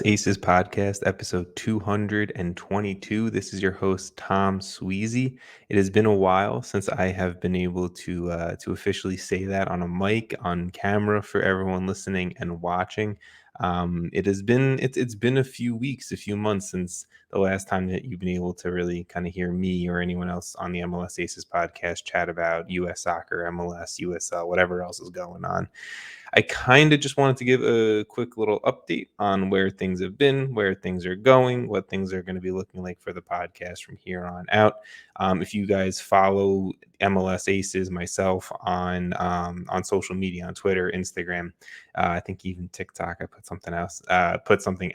Aces Podcast, episode 222. This is your host, Tom Sweezy. It has been a while since I have been able to officially say that on a mic, on camera for everyone listening and watching. It's been a few weeks, a few months since the last time that you've been able to really kind of hear me or anyone else on the MLS Aces podcast chat about US soccer, MLS, USL, whatever else is going on. I kind of just wanted to give a quick little update on where things have been, where things are going, what things are going to be looking like for the podcast from here on out. If you guys follow MLS Aces, myself on social media, on Twitter, Instagram, I think even TikTok, I put something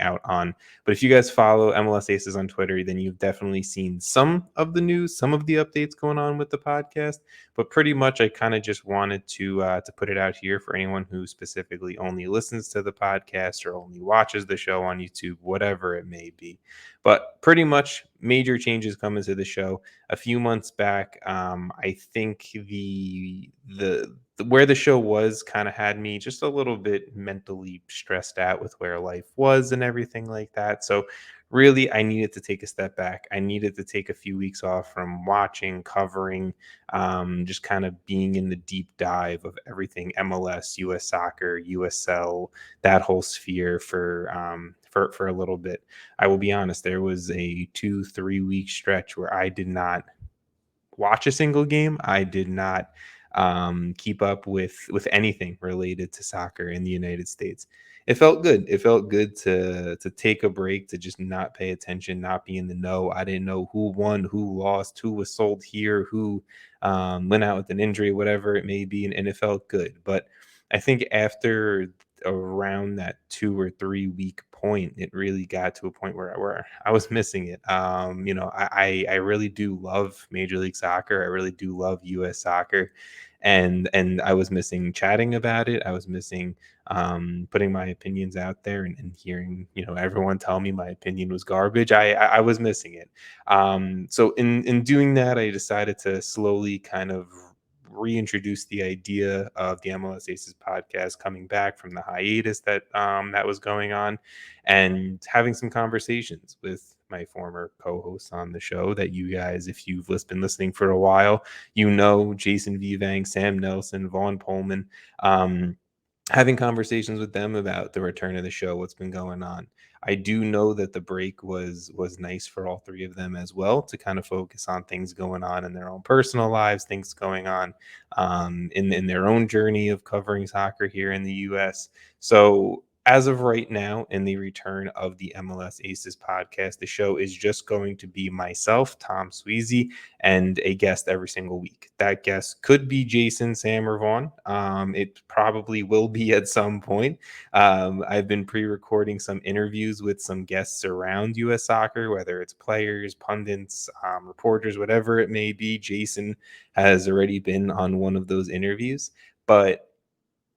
out on. But if you guys follow MLS Aces on Twitter, then you've definitely seen some of the news, some of the updates going on with the podcast. But pretty much, I kind of just wanted to put it out here for anyone who specifically only listens to the podcast or only watches the show on YouTube, whatever it may be. But pretty much, major changes coming to the show. A few months back, I think the where the show was kind of had me just a little bit mentally stressed out with where life was and everything like that. So really, I needed to take a step back. I needed to take a few weeks off from watching, covering, just kind of being in the deep dive of everything MLS, US soccer, USL, that whole sphere for a little bit. I will be honest, there was a 2-3 week stretch where I did not watch a single game. I did not keep up with anything related to soccer in the United States. It felt good. It felt good to take a break, to just not pay attention, not be in the know. I didn't know who won, who lost, who was sold here, who went out with an injury, whatever it may be, and it felt good. But I think after around that 2 or 3 week point, it really got to a point where I was missing it. I really do love Major League Soccer. I really do love US soccer. And I was missing chatting about it. I was missing putting my opinions out there and hearing, everyone tell me my opinion was garbage. I was missing it. So in doing that, I decided to slowly kind of reintroduce the idea of the MLS Aces podcast coming back from the hiatus that was going on, and having some conversations with my former co-hosts on the show that you guys, if you've been listening for a while, Jason Vivang, Sam Nelson, Vaughn Pullman. Having conversations with them about the return of the show, what's been going on. I do know that the break was nice for all three of them as well, to kind of focus on things going on in their own personal lives, things going on in their own journey of covering soccer here in the U.S. So as of right now, in the return of the MLS Aces podcast, the show is just going to be myself, Tom Sweezy, and a guest every single week. That guest could be Jason, Sam, or Vaughn. It probably will be at some point. I've been pre-recording some interviews with some guests around U.S. soccer, whether it's players, pundits, reporters, whatever it may be. Jason has already been on one of those interviews, but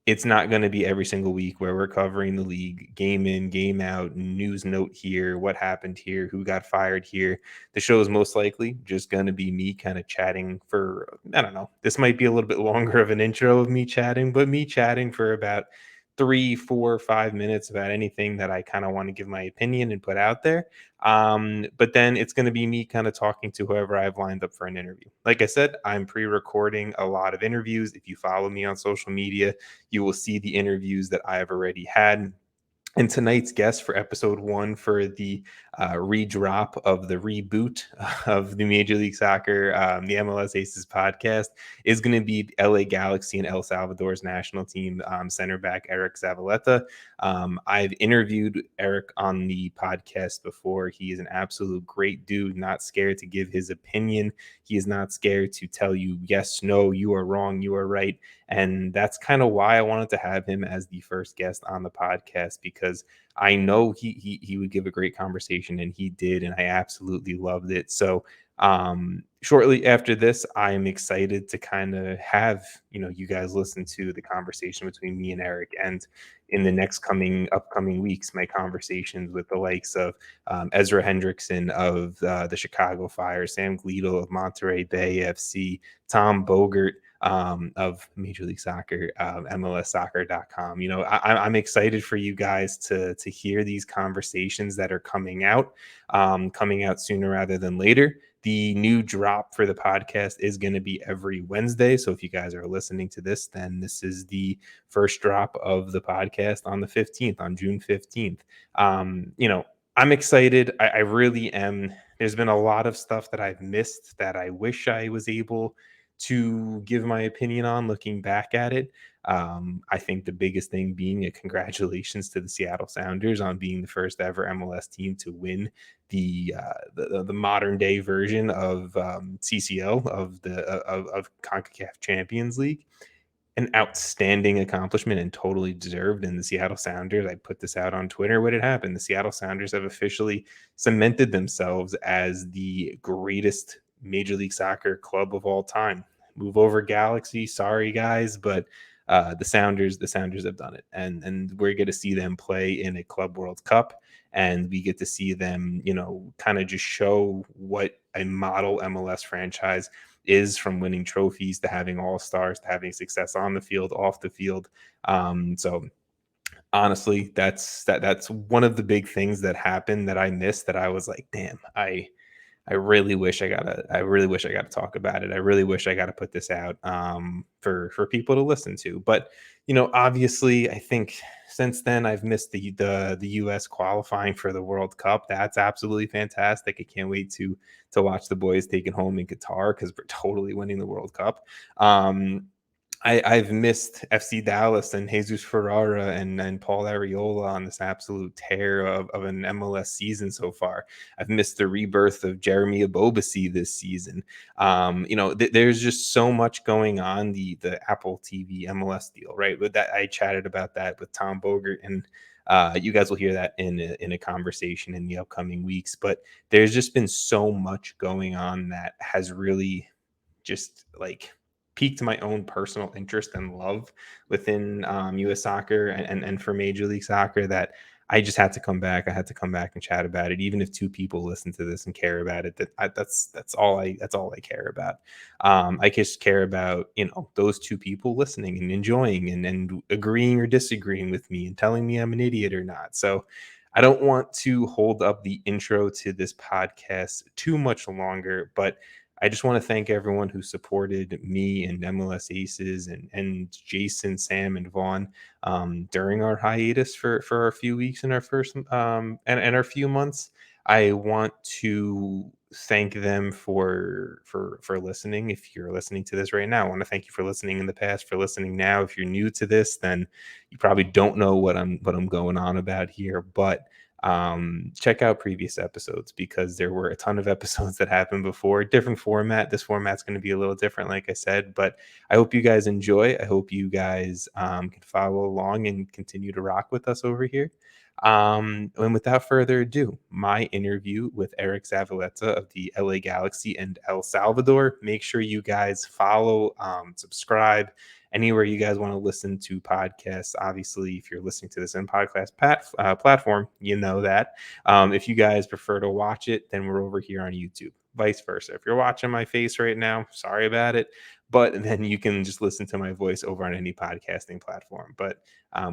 it's not going to be every single week where we're covering the league game in, game out, news note here, what happened here, who got fired here. The show is most likely just going to be me kind of chatting for, I don't know, this might be a little bit longer of an intro of me chatting, but me chatting for about 3, 4, 5 minutes about anything that I kind of want to give my opinion and put out there. But then it's going to be me kind of talking to whoever I've lined up for an interview. Like I said, I'm pre-recording a lot of interviews. If you follow me on social media, you will see the interviews that I have already had. And tonight's guest for episode one, for the redrop of the reboot of the Major League Soccer, the MLS Aces podcast, is going to be LA Galaxy and El Salvador's national team center back Eric Zavaleta. I've interviewed Eric on the podcast before. He is an absolute great dude, not scared to give his opinion. He is not scared to tell you, yes, no, you are wrong, you are right. And that's kind of why I wanted to have him as the first guest on the podcast, because I know he would give a great conversation, and he did, and I absolutely loved it. So shortly after this, I'm excited to kind of have you guys listen to the conversation between me and Eric, and in the upcoming weeks, my conversations with the likes of Ezra Hendrickson of the Chicago Fire, Sam Gleadle of Monterey Bay FC, Tom Bogert of Major League Soccer, MLSsoccer.com. I'm excited for you guys to hear these conversations that are coming out sooner rather than later. The new drop for the podcast is going to be every Wednesday. So if you guys are listening to this, then this is the first drop of the podcast on the 15th, on June 15th. I'm excited. I really am. There's been a lot of stuff that I've missed that I wish I was able to give my opinion on looking back at it. I think the biggest thing being a congratulations to the Seattle Sounders on being the first ever MLS team to win the modern day version of CCO of CONCACAF Champions League. An outstanding accomplishment and totally deserved. And the Seattle Sounders, I put this out on Twitter. What had happened? The Seattle Sounders have officially cemented themselves as the greatest Major League Soccer club of all time. Move over Galaxy, sorry guys, but the Sounders have done it, and we're going to see them play in a Club World Cup, and we get to see them, kind of just show what a model MLS franchise is, from winning trophies to having all-stars to having success on the field, off the field. So honestly, that's one of the big things that happened that I missed, that I was like, damn, I really wish I got to talk about it. I really wish I got to put this out for people to listen to. But obviously, I think since then I've missed the U.S. qualifying for the World Cup. That's absolutely fantastic. I can't wait to watch the boys take it home in Qatar, because we're totally winning the World Cup. I've missed FC Dallas and Jesus Ferrara and Paul Arriola on this absolute tear of an MLS season so far. I've missed the rebirth of Jeremy Ebobisse this season. There's just so much going on. The Apple TV MLS deal, right? With that, I chatted about that with Tom Bogert, and you guys will hear that in a conversation in the upcoming weeks. But there's just been so much going on that has really just piqued my own personal interest and love within U.S. soccer and for Major League Soccer, that I just had to come back. I had to come back and chat about it, even if two people listen to this and care about it. That's all I care about. I just care about those two people listening and enjoying and agreeing or disagreeing with me and telling me I'm an idiot or not. So I don't want to hold up the intro to this podcast too much longer, but I just want to thank everyone who supported me and MLS Aces and Jason, Sam, and Vaughn during our hiatus for our few weeks and our first and our few months. I want to thank them for listening. If you're listening to this right now, I want to thank you for listening in the past, for listening now. If you're new to this, then you probably don't know what I'm going on about here, but check out previous episodes, because there were a ton of episodes that happened before. Different format. This format's going to be a little different, like I said, but I hope you guys enjoy. I hope you guys can follow along and continue to rock with us over here. And without further ado, my interview with Eric Zavaleta of the LA Galaxy and El Salvador. Make sure you guys follow, subscribe, anywhere you guys want to listen to podcasts. Obviously, if you're listening to this in podcast platform, you know that. If you guys prefer to watch it, then we're over here on YouTube. Vice versa. If you're watching my face right now, sorry about it, but then you can just listen to my voice over on any podcasting platform. But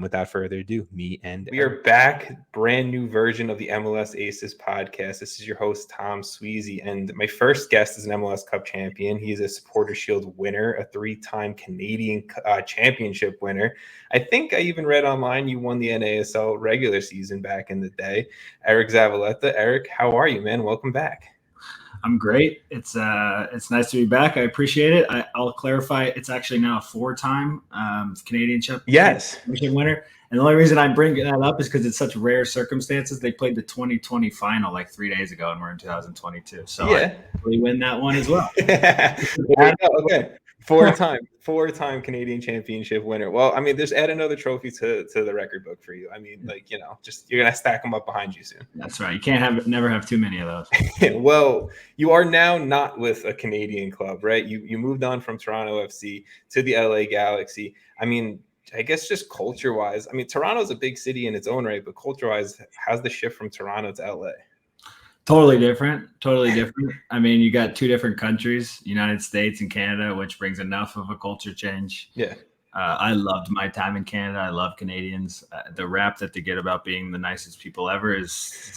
without further ado, we are back. Brand new version of the MLS Aces podcast. This is your host, Tom Sweezy, and my first guest is an MLS Cup champion. He's a Supporter Shield winner, a 3-time Canadian championship winner. I think I even read online you won the NASL regular season back in the day. Eric Zavaleta. Eric, how are you, man? Welcome back. I'm great. It's nice to be back. I appreciate it. I'll clarify. It's actually now a 4-time Canadian championship winner. And the only reason I bring that up is because it's such rare circumstances. They played the 2020 final 3 days ago, and we're in 2022. So yeah, we win that one as well. Okay. Four-time Canadian championship winner. Well, I mean, just add another trophy to the record book for you. I mean, just you're gonna stack them up behind you soon. That's right. You can't never have too many of those. Well, you are now not with a Canadian club, right? You moved on from Toronto FC to the LA Galaxy. I mean, I guess just culture-wise, I mean, Toronto's a big city in its own right, but culture-wise, how's the shift from Toronto to LA? Totally different. Totally different. I mean, you got two different countries, United States and Canada, which brings enough of a culture change. Yeah. I loved my time in Canada. I love Canadians. The rap that they get about being the nicest people ever is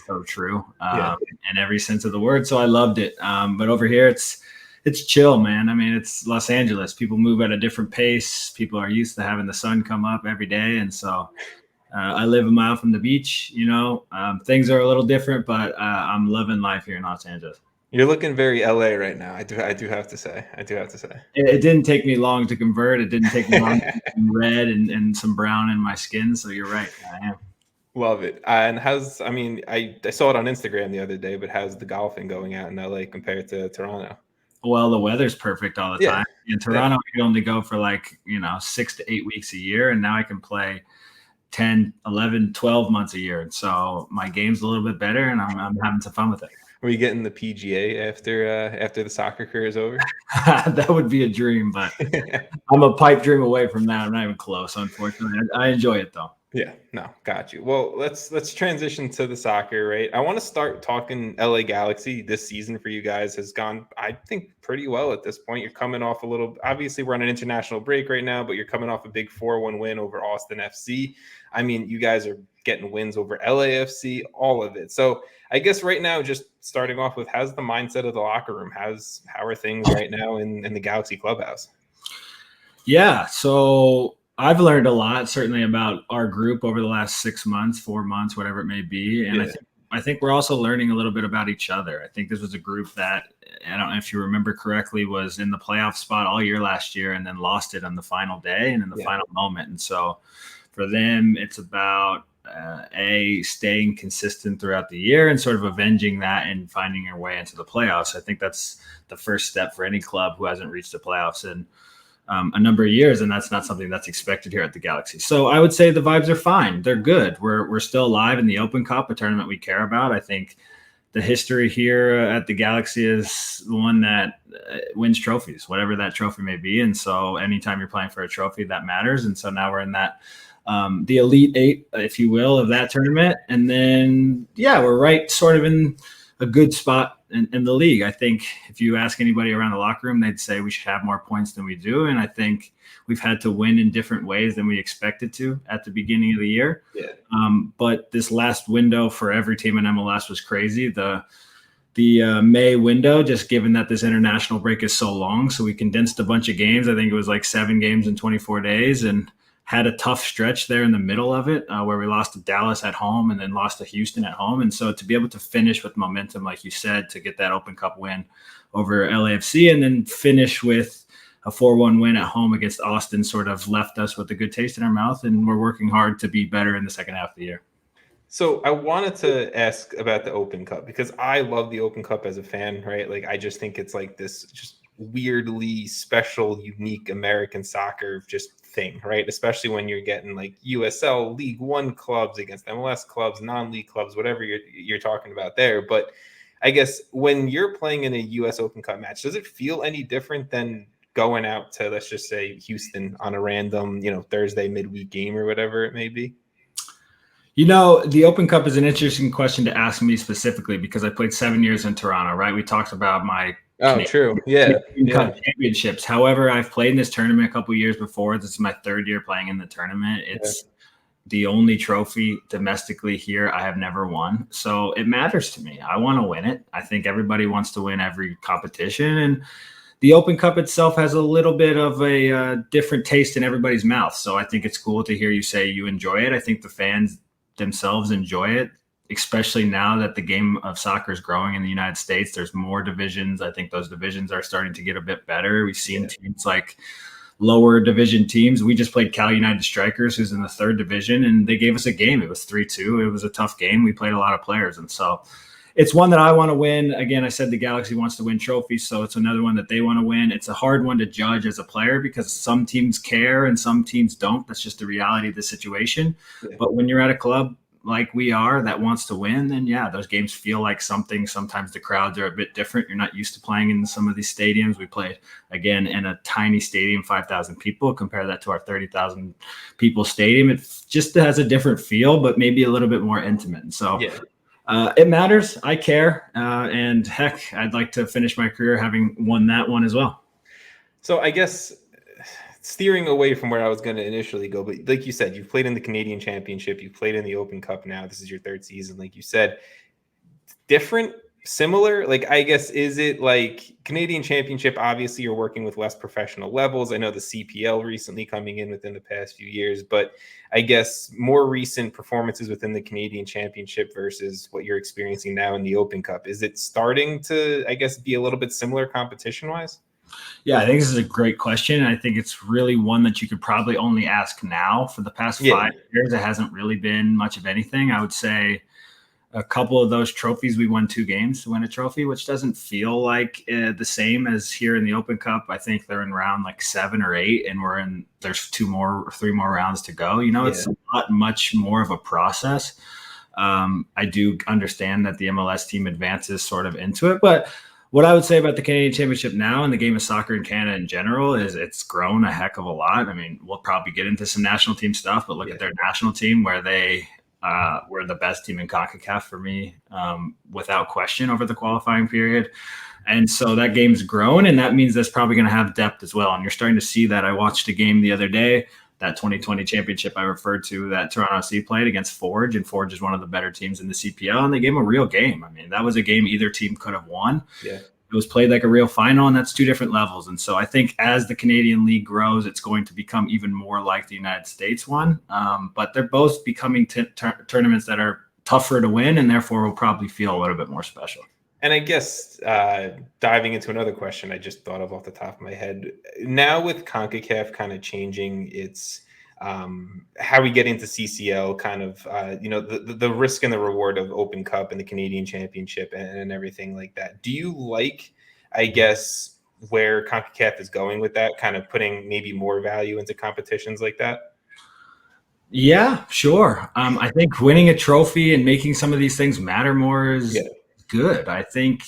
so true, in every sense of the word. So I loved it. But over here, it's chill, man. I mean, it's Los Angeles. People move at a different pace. People are used to having the sun come up every day, and so I live a mile from the beach. Things are a little different, but I'm loving life here in Los Angeles. You're looking very LA right now. I do have to say. It didn't take me long to convert. It didn't take me long to get some red and some brown in my skin. So you're right. I am. Love it. And I saw it on Instagram the other day, but how's the golfing going out in LA compared to Toronto? Well, the weather's perfect all the time. In Toronto, I could only go for 6 to 8 weeks a year. And now I can play 10, 11, 12 months a year. And so my game's a little bit better and I'm having some fun with it. Are you getting the PGA after the soccer career is over? That would be a dream, but I'm a pipe dream away from that. I'm not even close, unfortunately. I enjoy it though. Yeah, no, got you. Well, let's transition to the soccer, right? I want to start talking LA Galaxy. This season for you guys has gone, I think, pretty well at this point. You're coming off obviously we're on an international break right now, but you're coming off a big 4-1 win over Austin FC. I mean, you guys are getting wins over LAFC, all of it. So I guess right now, just starting off with, how's the mindset of the locker room? How are things right now in the Galaxy clubhouse? Yeah, so I've learned a lot, certainly, about our group over the last 6 months, 4 months, whatever it may be. And I think we're also learning a little bit about each other. I think this was a group that, I don't know if you remember correctly, was in the playoff spot all year last year and then lost it on the final day and in the final moment. And so for them, it's about staying consistent throughout the year and sort of avenging that and finding your way into the playoffs. I think that's the first step for any club who hasn't reached the playoffs in a number of years, and that's not something that's expected here at the Galaxy. So I would say the vibes are fine. They're good. We're still alive in the Open Cup, a tournament we care about. I think the history here at the Galaxy is the one that wins trophies, whatever that trophy may be. And so anytime you're playing for a trophy, that matters. And so now we're in that the Elite Eight, if you will, of that tournament. And then, we're right sort of in a good spot in the league. I think if you ask anybody around the locker room, they'd say we should have more points than we do. And I think we've had to win in different ways than we expected to at the beginning of the year. Yeah. But this last window for every team in MLS was crazy. The May window, just given that this international break is so long. So we condensed a bunch of games. I think it was like 7 games in 24 days and had a tough stretch there in the middle of it where we lost to Dallas at home and then lost to Houston at home. And so to be able to finish with momentum, like you said, to get that Open Cup win over LAFC and then finish with a 4-1 win at home against Austin sort of left us with a good taste in our mouth. And we're working hard to be better in the second half of the year. So I wanted to ask about the Open Cup because I love the Open Cup as a fan, right? Like, I just think it's like this just weirdly special, unique American soccer just thing, right? Especially when you're getting like USL League One clubs against MLS clubs, non-league clubs, whatever you're talking about there. But I guess when you're playing in a US Open Cup match, does it feel any different than going out to, let's just say, Houston on a random, Thursday midweek game or whatever it may be? The Open Cup is an interesting question to ask me specifically because I played 7 years in Toronto, right? We talked about my true. Yeah. Cup championships. However, I've played in this tournament a couple years before. This is my 3rd year playing in the tournament. It's the only trophy domestically here I have never won. So it matters to me. I want to win it. I think everybody wants to win every competition. And the Open Cup itself has a little bit of a different taste in everybody's mouth. So I think it's cool to hear you say you enjoy it. I think the fans themselves enjoy it, especially now that the game of soccer is growing in the United States. There's more divisions. I think those divisions are starting to get a bit better. We've seen teams like lower division teams. We just played Cal United Strikers, who's in the 3rd division, and they gave us a game. It was 3-2. It was a tough game. We played a lot of players. And so it's one that I want to win. Again, I said the Galaxy wants to win trophies, so it's another one that they want to win. It's a hard one to judge as a player because some teams care and some teams don't. That's just the reality of the situation. Yeah. But when you're at a club like we are that wants to win, then those games feel like something. Sometimes the crowds are a bit different. You're not used to playing in some of these stadiums. We played again in a tiny stadium, 5,000 people. Compare that to our 30,000 people stadium. It just has a different feel, but maybe a little bit more intimate. And so It matters. I care. And heck, I'd like to finish my career having won that one as well. So I guess steering away from where I was going to initially go, but like you said, you've played in the Canadian Championship, you've played in the Open Cup now. This is your third season, like you said. Different, similar? Like, I guess, is it like Canadian Championship? Obviously, you're working with less professional levels. I know the CPL recently coming in within the past few years, but I guess more recent performances within the Canadian Championship versus what you're experiencing now in the Open Cup. Is it starting to, I guess, be a little bit similar competition-wise? Yeah, I think this is a great question. I think it's really one that you could probably only ask now. For the past 5 years, it hasn't really been much of anything. I would say a couple of those trophies, we won 2 games to win a trophy, which doesn't feel like the same as here in the Open Cup. I think they're in round like 7 or 8, and there's 2 more or 3 more rounds to go. It's not much more of a process. I do understand that the MLS team advances sort of into it, but what I would say about the Canadian Championship now and the game of soccer in Canada in general is it's grown a heck of a lot. I mean, we'll probably get into some national team stuff, but look at their national team where they were the best team in CONCACAF for me, without question, over the qualifying period. And so that game's grown, and that means that's probably going to have depth as well. And you're starting to see that. I watched a game the other day, that 2020 championship I referred to, that Toronto FC played against Forge, and Forge is one of the better teams in the CPL, and they gave them a real game. I mean, that was a game either team could have won. Yeah. It was played like a real final, and that's 2 different levels. And so I think as the Canadian League grows, it's going to become even more like the United States one. But they're both becoming tournaments that are tougher to win, and therefore will probably feel a little bit more special. And I guess diving into another question I just thought of off the top of my head, now with CONCACAF kind of changing its how we get into CCL, kind of the risk and the reward of Open Cup and the Canadian Championship and everything like that. Do you like, I guess, where CONCACAF is going with that, kind of putting maybe more value into competitions like that? Yeah, sure. I think winning a trophy and making some of these things matter more is good. I think,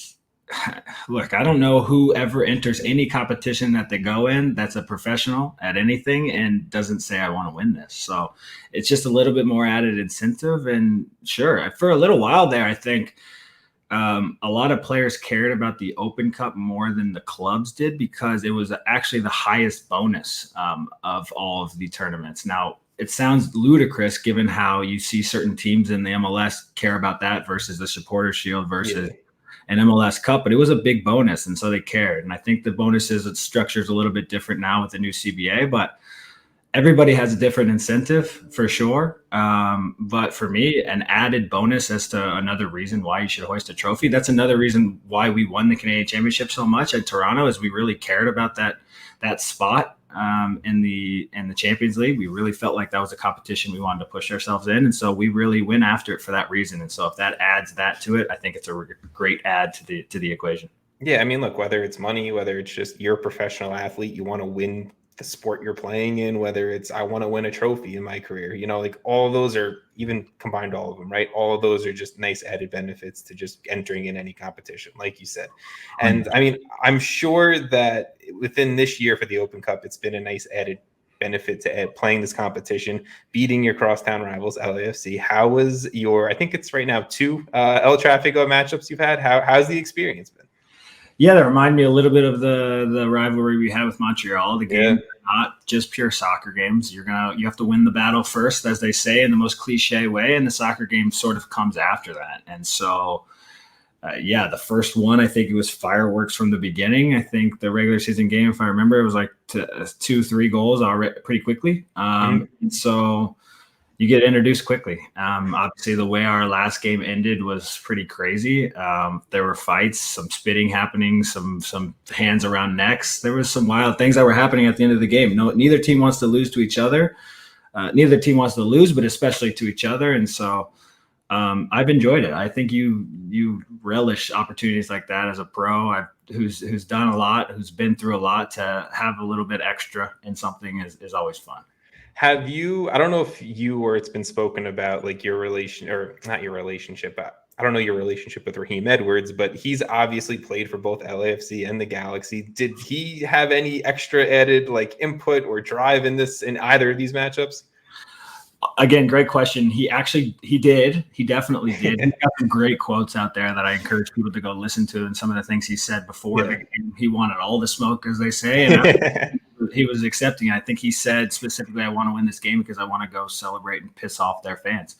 look, I don't know who ever enters any competition that they go in that's a professional at anything and doesn't say, I want to win this. So it's just a little bit more added incentive. And sure, for a little while there, I think a lot of players cared about the Open Cup more than the clubs did, because it was actually the highest bonus of all of the tournaments. Now, it sounds ludicrous given how you see certain teams in the MLS care about that versus the Supporters Shield versus an MLS Cup, but it was a big bonus, and so they cared. And I think the bonuses, its structure is a little bit different now with the new CBA, but everybody has a different incentive for sure. But for me, an added bonus as to another reason why you should hoist a trophy. That's another reason why we won the Canadian Championship so much at Toronto, is we really cared about that spot in the Champions League. We really felt like that was a competition we wanted to push ourselves in, and so we really went after it for that reason. And so if that adds that to it, I think it's a great add to the equation. Yeah, I mean, look, whether it's money, whether it's just you're a professional athlete, you want to win the sport you're playing in, whether it's I want to win a trophy in my career, like all of those are, even combined, all of them, right? All of those are just nice added benefits to just entering in any competition, like you said. And I mean, I'm sure that within this year for the Open Cup, it's been a nice added benefit to playing this competition, beating your crosstown rivals, LAFC. How was I think it's right now 2 El Tráfico matchups you've had. How's the experience been? Yeah, that remind me a little bit of the rivalry we had with Montreal. The game are not just pure soccer games. You have to win the battle first, as they say, in the most cliche way, and the soccer game sort of comes after that. And so, the first one, I think it was fireworks from the beginning. I think the regular season game, if I remember, it was like 2-3 goals already pretty quickly. And so you get introduced quickly. Obviously, the way our last game ended was pretty crazy. There were fights, some spitting happening, some hands around necks. There was some wild things that were happening at the end of the game. Neither team wants to lose to each other. Neither team wants to lose, but especially to each other. And so I've enjoyed it. I think you relish opportunities like that as a pro who's done a lot, who's been through a lot. To have a little bit extra in something is always fun. Have you, I don't know if you or it's been spoken about, like your relation, or not your relationship, but I don't know your relationship with Raheem Edwards, but he's obviously played for both LAFC and the Galaxy. Did he have any extra added like input or drive in either of these matchups? Again, great question. He did. He definitely did. He got some great quotes out there that I encourage people to go listen to. And some of the things he said before the game, he wanted all the smoke, as they say. And he was accepting. I think he said specifically, I want to win this game because I want to go celebrate and piss off their fans.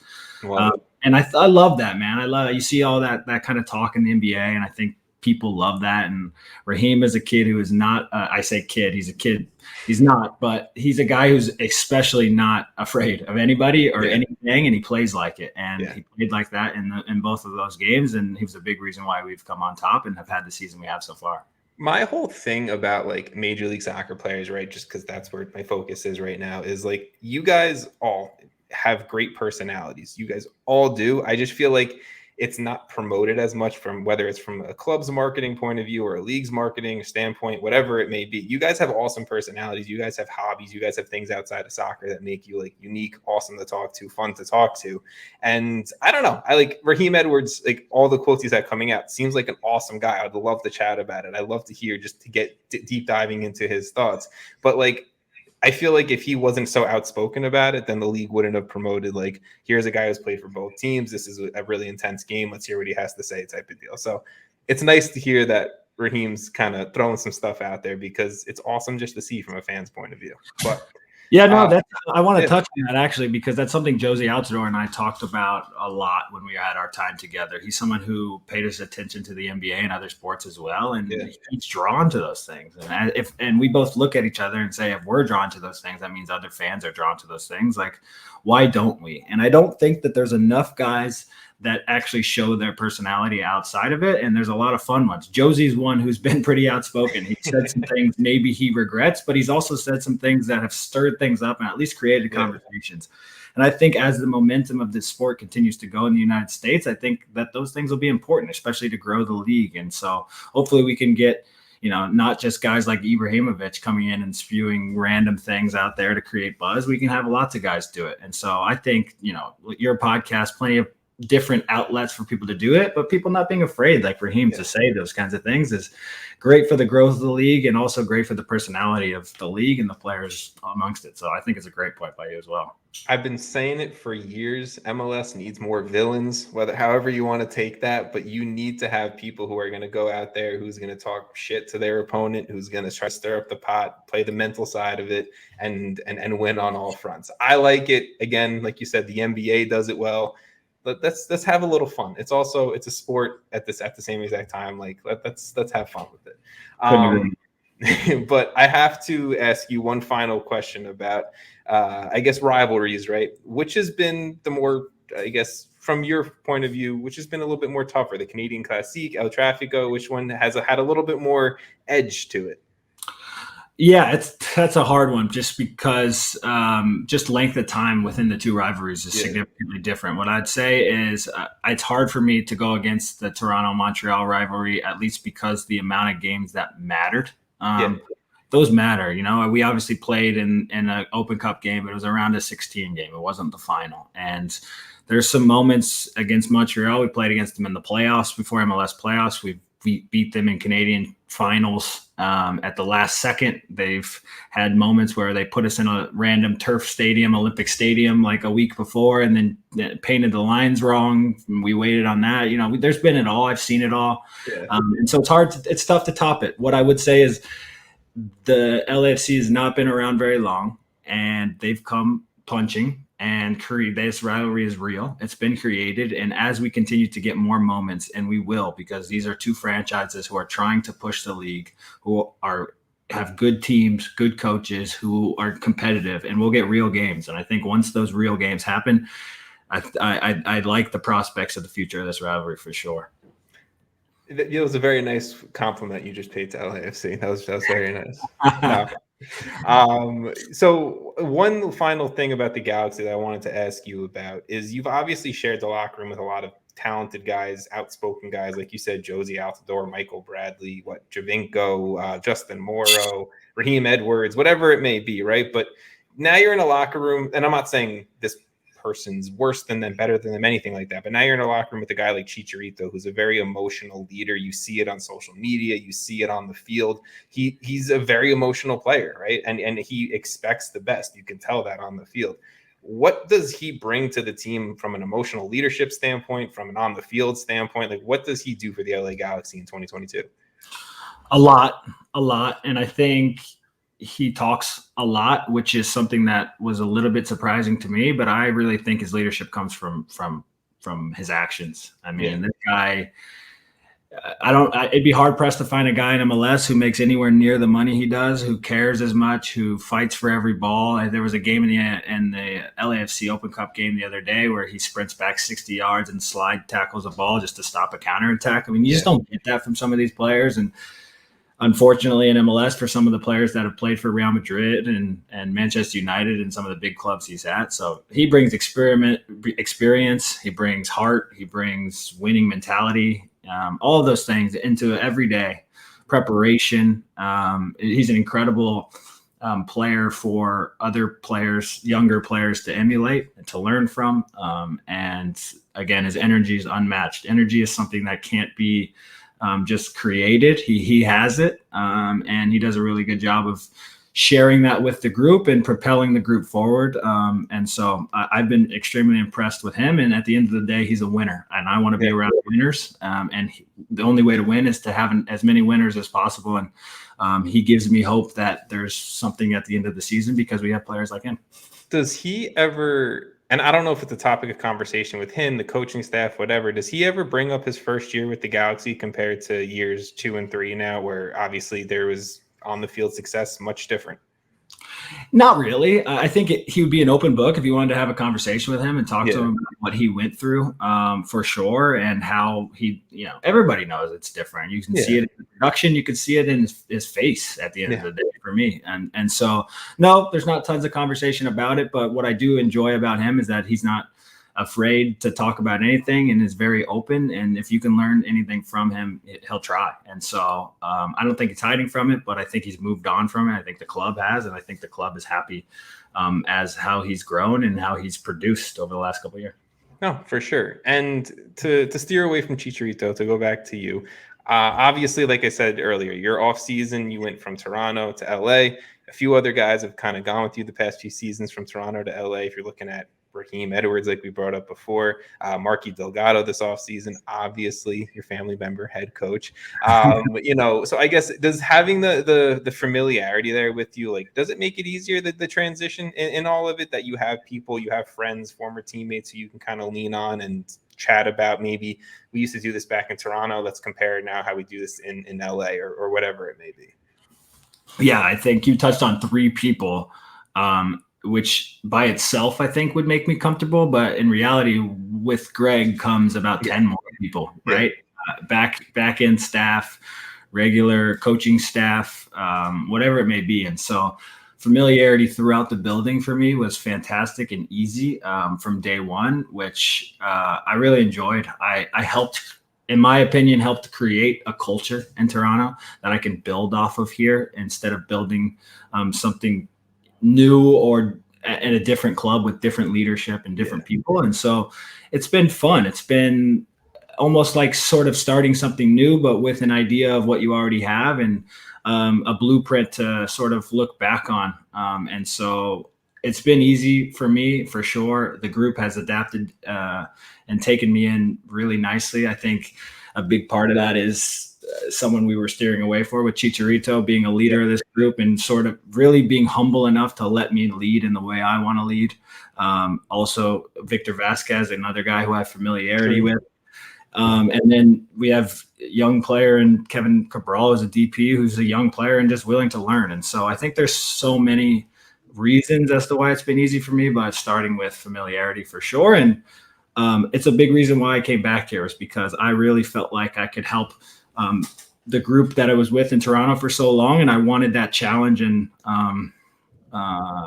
And I love that, man. You see all that kind of talk in the NBA, and I think people love that. And Raheem is a kid who is not, I say kid, he's a kid. He's not, but he's a guy who's especially not afraid of anybody or anything, and he plays like it. And he played like that in both of those games, and he was a big reason why we've come on top and have had the season we have so far. My whole thing about like Major League Soccer players, right, just because that's where my focus is right now, is like you guys all have great personalities. You guys all do. I just feel like it's not promoted as much, from whether it's from a club's marketing point of view or a league's marketing standpoint, whatever it may be. You guys have awesome personalities. You guys have hobbies. You guys have things outside of soccer that make you like unique, awesome to talk to, fun to talk to. And I don't know. I like Raheem Edwards, like all the quotes he's had coming out, seems like an awesome guy. I'd love to chat about it. I'd love to hear, just to get deep diving into his thoughts. But like, I feel like if he wasn't so outspoken about it, then the league wouldn't have promoted, like, here's a guy who's played for both teams. This is a really intense game. Let's hear what he has to say, type of deal. So it's nice to hear that Raheem's kind of throwing some stuff out there, because it's awesome just to see from a fan's point of view. But yeah, no, I want to touch on that actually, because that's something Josie Altidore and I talked about a lot when we had our time together. He's someone who paid his attention to the NBA and other sports as well, and he's drawn to those things. And we both look at each other and say, if we're drawn to those things, that means other fans are drawn to those things. Like, why don't we? And I don't think that there's enough guys that actually show their personality outside of it. And there's a lot of fun ones. Josie's one who's been pretty outspoken. He said some things maybe he regrets, but he's also said some things that have stirred things up and at least created conversations. And I think as the momentum of this sport continues to go in the United States, I think that those things will be important, especially to grow the league. And so hopefully we can get, not just guys like Ibrahimovic coming in and spewing random things out there to create buzz. We can have lots of guys do it. And so I think, your podcast, plenty of different outlets for people to do it, but people not being afraid, like Raheem, to say those kinds of things is great for the growth of the league, and also great for the personality of the league and the players amongst it. So I think it's a great point by you as well. I've been saying it for years. MLS needs more villains, however you want to take that, but you need to have people who are going to go out there, who's going to talk shit to their opponent, who's going to try to stir up the pot, play the mental side of it, and win on all fronts. I like it. Again, like you said, the NBA does it well. Let's have a little fun. It's a sport at the same exact time. Like let's have fun with it. But I have to ask you one final question about I guess rivalries, right? Which has been the more, I guess, from your point of view, which has been a little bit more tougher? The Canadian Classique, El Tráfico, which one has had a little bit more edge to it? Yeah, that's a hard one, just because just length of time within the two rivalries is significantly different. What I'd say is it's hard for me to go against the Toronto-Montreal rivalry, at least because the amount of games that mattered. Those matter. We obviously played in an Open Cup game, but it was around a 16 game. It wasn't the final. And there's some moments against Montreal. We played against them in the playoffs, before MLS playoffs. We beat them in Canadian finals at the last second. They've had moments where they put us in a random turf stadium, Olympic Stadium, like a week before, and then painted the lines wrong. We waited on that. There's been it all. I've seen it all. And so it's tough to top it. What I would say is the LAFC has not been around very long, and they've come punching. And this rivalry is real. It's been created. And as we continue to get more moments, and we will, because these are two franchises who are trying to push the league, who have good teams, good coaches, who are competitive, and we'll get real games. And I think once those real games happen, I like the prospects of the future of this rivalry for sure. It was a very nice compliment you just paid to LAFC. That was very nice. So one final thing about the Galaxy that I wanted to ask you about is you've obviously shared the locker room with a lot of talented guys, outspoken guys, like you said, Josie Altidore, Michael Bradley, Javinko, Justin Morrow, Raheem Edwards, whatever it may be, right? But now you're in a locker room, and I'm not saying this person's worse than them, better than them, anything like that. But now you're in a locker room with a guy like Chicharito, who's a very emotional leader. You see it on social media, you see it on the field. He's a very emotional player, right? And he expects the best. You can tell that on the field. what does he bring to the team from an emotional leadership standpoint, from an on the field standpoint? Like, what does he do for the LA Galaxy in 2022? A lot. And I think he talks a lot, which is something that was a little bit surprising to me, but I really think his leadership comes from his actions. I mean, This guy, it'd be hard pressed to find a guy in MLS who makes anywhere near the money he does, who cares as much, who fights for every ball. There was a game in the LAFC Open Cup game the other day where he sprints back 60 yards and slide tackles a ball just to stop a counterattack. I mean, you just don't get that from some of these players. And unfortunately in MLS, for some of the players that have played for Real Madrid and Manchester United and some of the big clubs he's at. So he brings experience, he brings heart, he brings winning mentality, all of those things into everyday preparation. He's an incredible player for other players, younger players, to emulate and to learn from. And again, his energy is unmatched. Energy is something that can't be just created. He has it, and he does a really good job of sharing that with the group and propelling the group forward. And so I've been extremely impressed with him. And at the end of the day, he's a winner, and I want to be around winners. And the only way to win is to have as many winners as possible. And he gives me hope that there's something at the end of the season because we have players like him. Does he ever, and I don't know if it's a topic of conversation with him, the coaching staff, whatever, does he ever bring up his first year with the Galaxy compared to years 2 and 3 now, where obviously there was on the field success much different? Not really. I think he would be an open book if you wanted to have a conversation with him and talk to him about what he went through, for sure, and how everybody knows it's different. You can see it in the production. You can see it in his face at the end of the day for me. And so, no, there's not tons of conversation about it, but what I do enjoy about him is that he's not afraid to talk about anything and is very open. And if you can learn anything from him, he'll try. And so I don't think he's hiding from it, but I think he's moved on from it. I think the club has, and I think the club is happy as how he's grown and how he's produced over the last couple of years. No, for sure. And to steer away from Chicharito, to go back to you, obviously, like I said earlier, your off season, you went from Toronto to LA. A few other guys have kind of gone with you the past few seasons from Toronto to LA. If you're looking at Raheem Edwards, like we brought up before, Marky Delgado this offseason, obviously your family member, head coach. So I guess, does having the familiarity there with you, like, does it make it easier, the transition in all of it, that you have people, you have friends, former teammates who you can kind of lean on and chat about? Maybe we used to do this back in Toronto, let's compare now how we do this in LA, or whatever it may be. Yeah, I think you touched on 3 people, which by itself I think would make me comfortable. But in reality, with Greg comes about 10 more people, right? Back end staff, regular coaching staff, whatever it may be. And so familiarity throughout the building for me was fantastic and easy from day one, which I really enjoyed. I helped, in my opinion, helped create a culture in Toronto that I can build off of here instead of building something new or at a different club with different leadership and different people. And so it's been fun. It's been almost like sort of starting something new, but with an idea of what you already have and a blueprint to sort of look back on. And so it's been easy for me, for sure. The group has adapted and taken me in really nicely. I think a big part of that is someone we were steering away for, with Chicharito being a leader of this group and sort of really being humble enough to let me lead in the way I want to lead. Also, Victor Vasquez, another guy who I have familiarity with. And then we have a young player, and Kevin Cabral is a DP who's a young player and just willing to learn. And so I think there's so many reasons as to why it's been easy for me, but starting with familiarity for sure. And it's a big reason why I came back here, is because I really felt like I could help the group that I was with in Toronto for so long. And I wanted that challenge and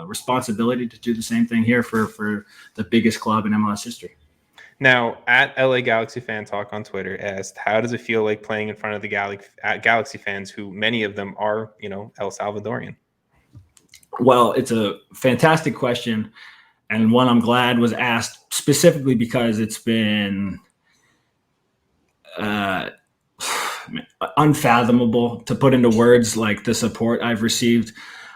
responsibility to do the same thing here for the biggest club in MLS history. Now, at LA Galaxy Fan Talk on Twitter asked, how does it feel like playing in front of the Galaxy fans, who many of them are, El Salvadorian? Well, it's a fantastic question, and one I'm glad was asked, specifically because it's been unfathomable to put into words, like the support I've received.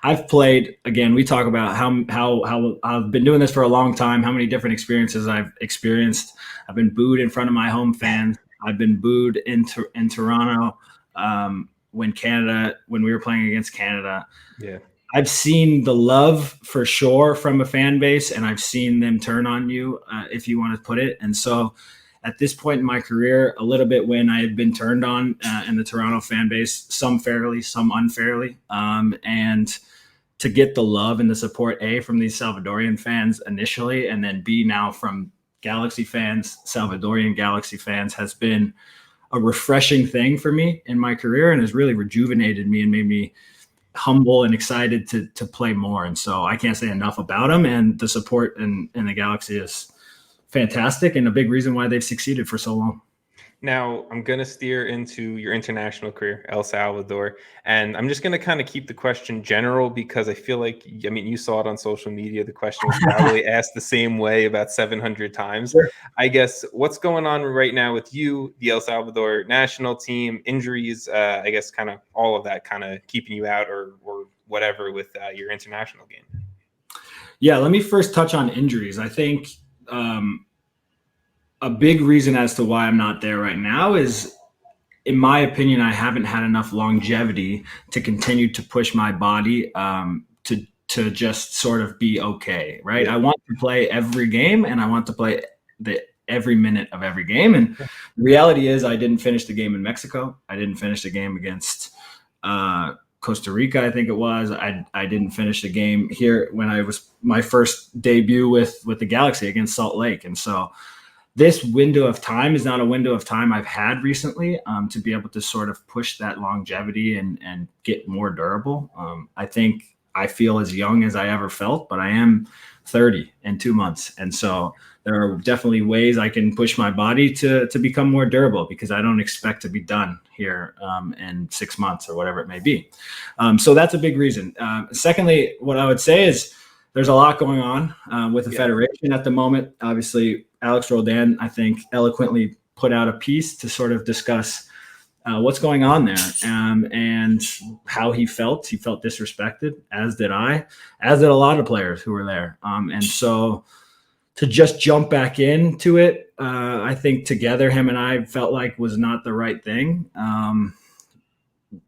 I've played, again, we talk about how I've been doing this for a long time, how many different experiences I've experienced. I've been booed in front of my home fans. I've been booed in Toronto when we were playing against Canada. Yeah. I've seen the love for sure from a fan base, and I've seen them turn on you, if you want to put it. And so at this point in my career, a little bit when I had been turned on in the Toronto fan base, some fairly, some unfairly, and to get the love and the support, A, from these Salvadorian fans initially, and then B, now from Galaxy fans, Salvadorian Galaxy fans, has been a refreshing thing for me in my career, and has really rejuvenated me and made me humble and excited to play more. And so I can't say enough about them, and the support in the Galaxy is fantastic and a big reason why they've succeeded for so long. Now, I'm going to steer into your international career, El Salvador, and I'm just going to kind of keep the question general because I feel like, I mean, you saw it on social media. The question was probably asked the same way about 700 times. Sure. I guess what's going on right now with you, the El Salvador national team, injuries, I guess kind of all of that kind of keeping you out or whatever with your international game? Yeah, let me first touch on injuries. I think a big reason as to why I'm not there right now is, in my opinion, I haven't had enough longevity to continue to push my body to just sort of be okay, right? Yeah. I want to play every game, and I want to play every minute of every game. And the reality is I didn't finish the game in Mexico. I didn't finish the game against Costa Rica, I think it was. I didn't finish the game here when I was my first debut with the Galaxy against Salt Lake. And so this window of time is not a window of time I've had recently to be able to sort of push that longevity and get more durable. I think I feel as young as I ever felt, but I am 30 in 2 months. And so there are definitely ways I can push my body to become more durable, because I don't expect to be done here in 6 months or whatever it may be. So that's a big reason. Secondly, what I would say is there's a lot going on with the Federation at the moment. Obviously, Alex Roldan, I think, eloquently put out a piece to sort of discuss what's going on there and how he felt. He felt disrespected, as did I, as did a lot of players who were there. And so to just jump back into it, I think together, him and I felt like was not the right thing.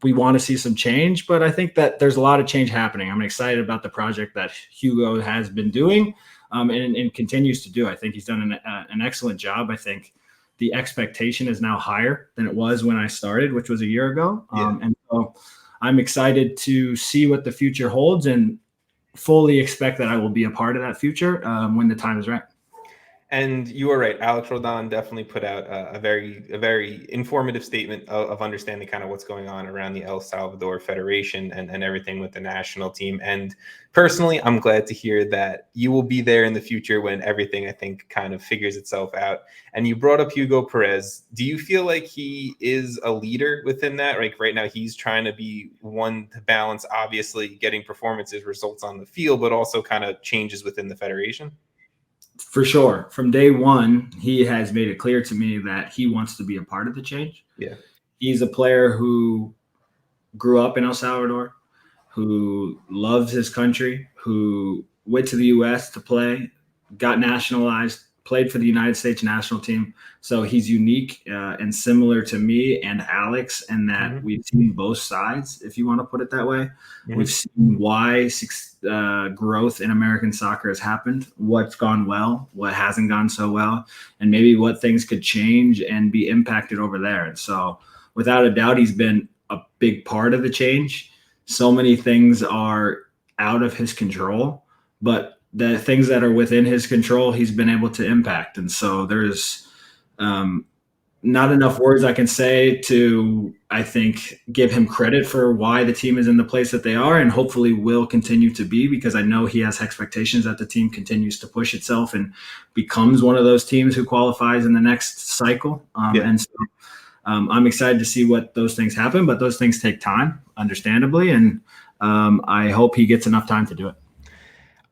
We want to see some change, but I think that there's a lot of change happening. I'm excited about the project that Hugo has been doing and continues to do. I think he's done an excellent job. I think the expectation is now higher than it was when I started, which was a year ago. And so I'm excited to see what the future holds and fully expect that I will be a part of that future when the time is right. And you were right. Alex Roldan definitely put out a very informative statement of understanding kind of what's going on around the El Salvador Federation and everything with the national team. And personally, I'm glad to hear that you will be there in the future when everything, I think, kind of figures itself out. And you brought up Hugo Perez. Do you feel like he is a leader within that? Like right now, he's trying to be one to balance, obviously, getting performances, results on the field, but also kind of changes within the Federation? For sure. From day one, he has made it clear to me that he wants to be a part of the change. Yeah. He's a player who grew up in El Salvador, who loves his country, who went to the U.S. to play, got nationalized, played for the United States national team. So he's unique and similar to me and Alex in that we've seen both sides, if you want to put it that way. We've seen why growth in American soccer has happened, what's gone well, what hasn't gone so well, and maybe what things could change and be impacted over there. And so without a doubt, he's been a big part of the change. So many things are out of his control, but the things that are within his control, he's been able to impact. And so there's not enough words I can say to, I think, give him credit for why the team is in the place that they are, and hopefully will continue to be, because I know he has expectations that the team continues to push itself and becomes one of those teams who qualifies in the next cycle. And so I'm excited to see what those things happen, but those things take time, understandably. And I hope he gets enough time to do it.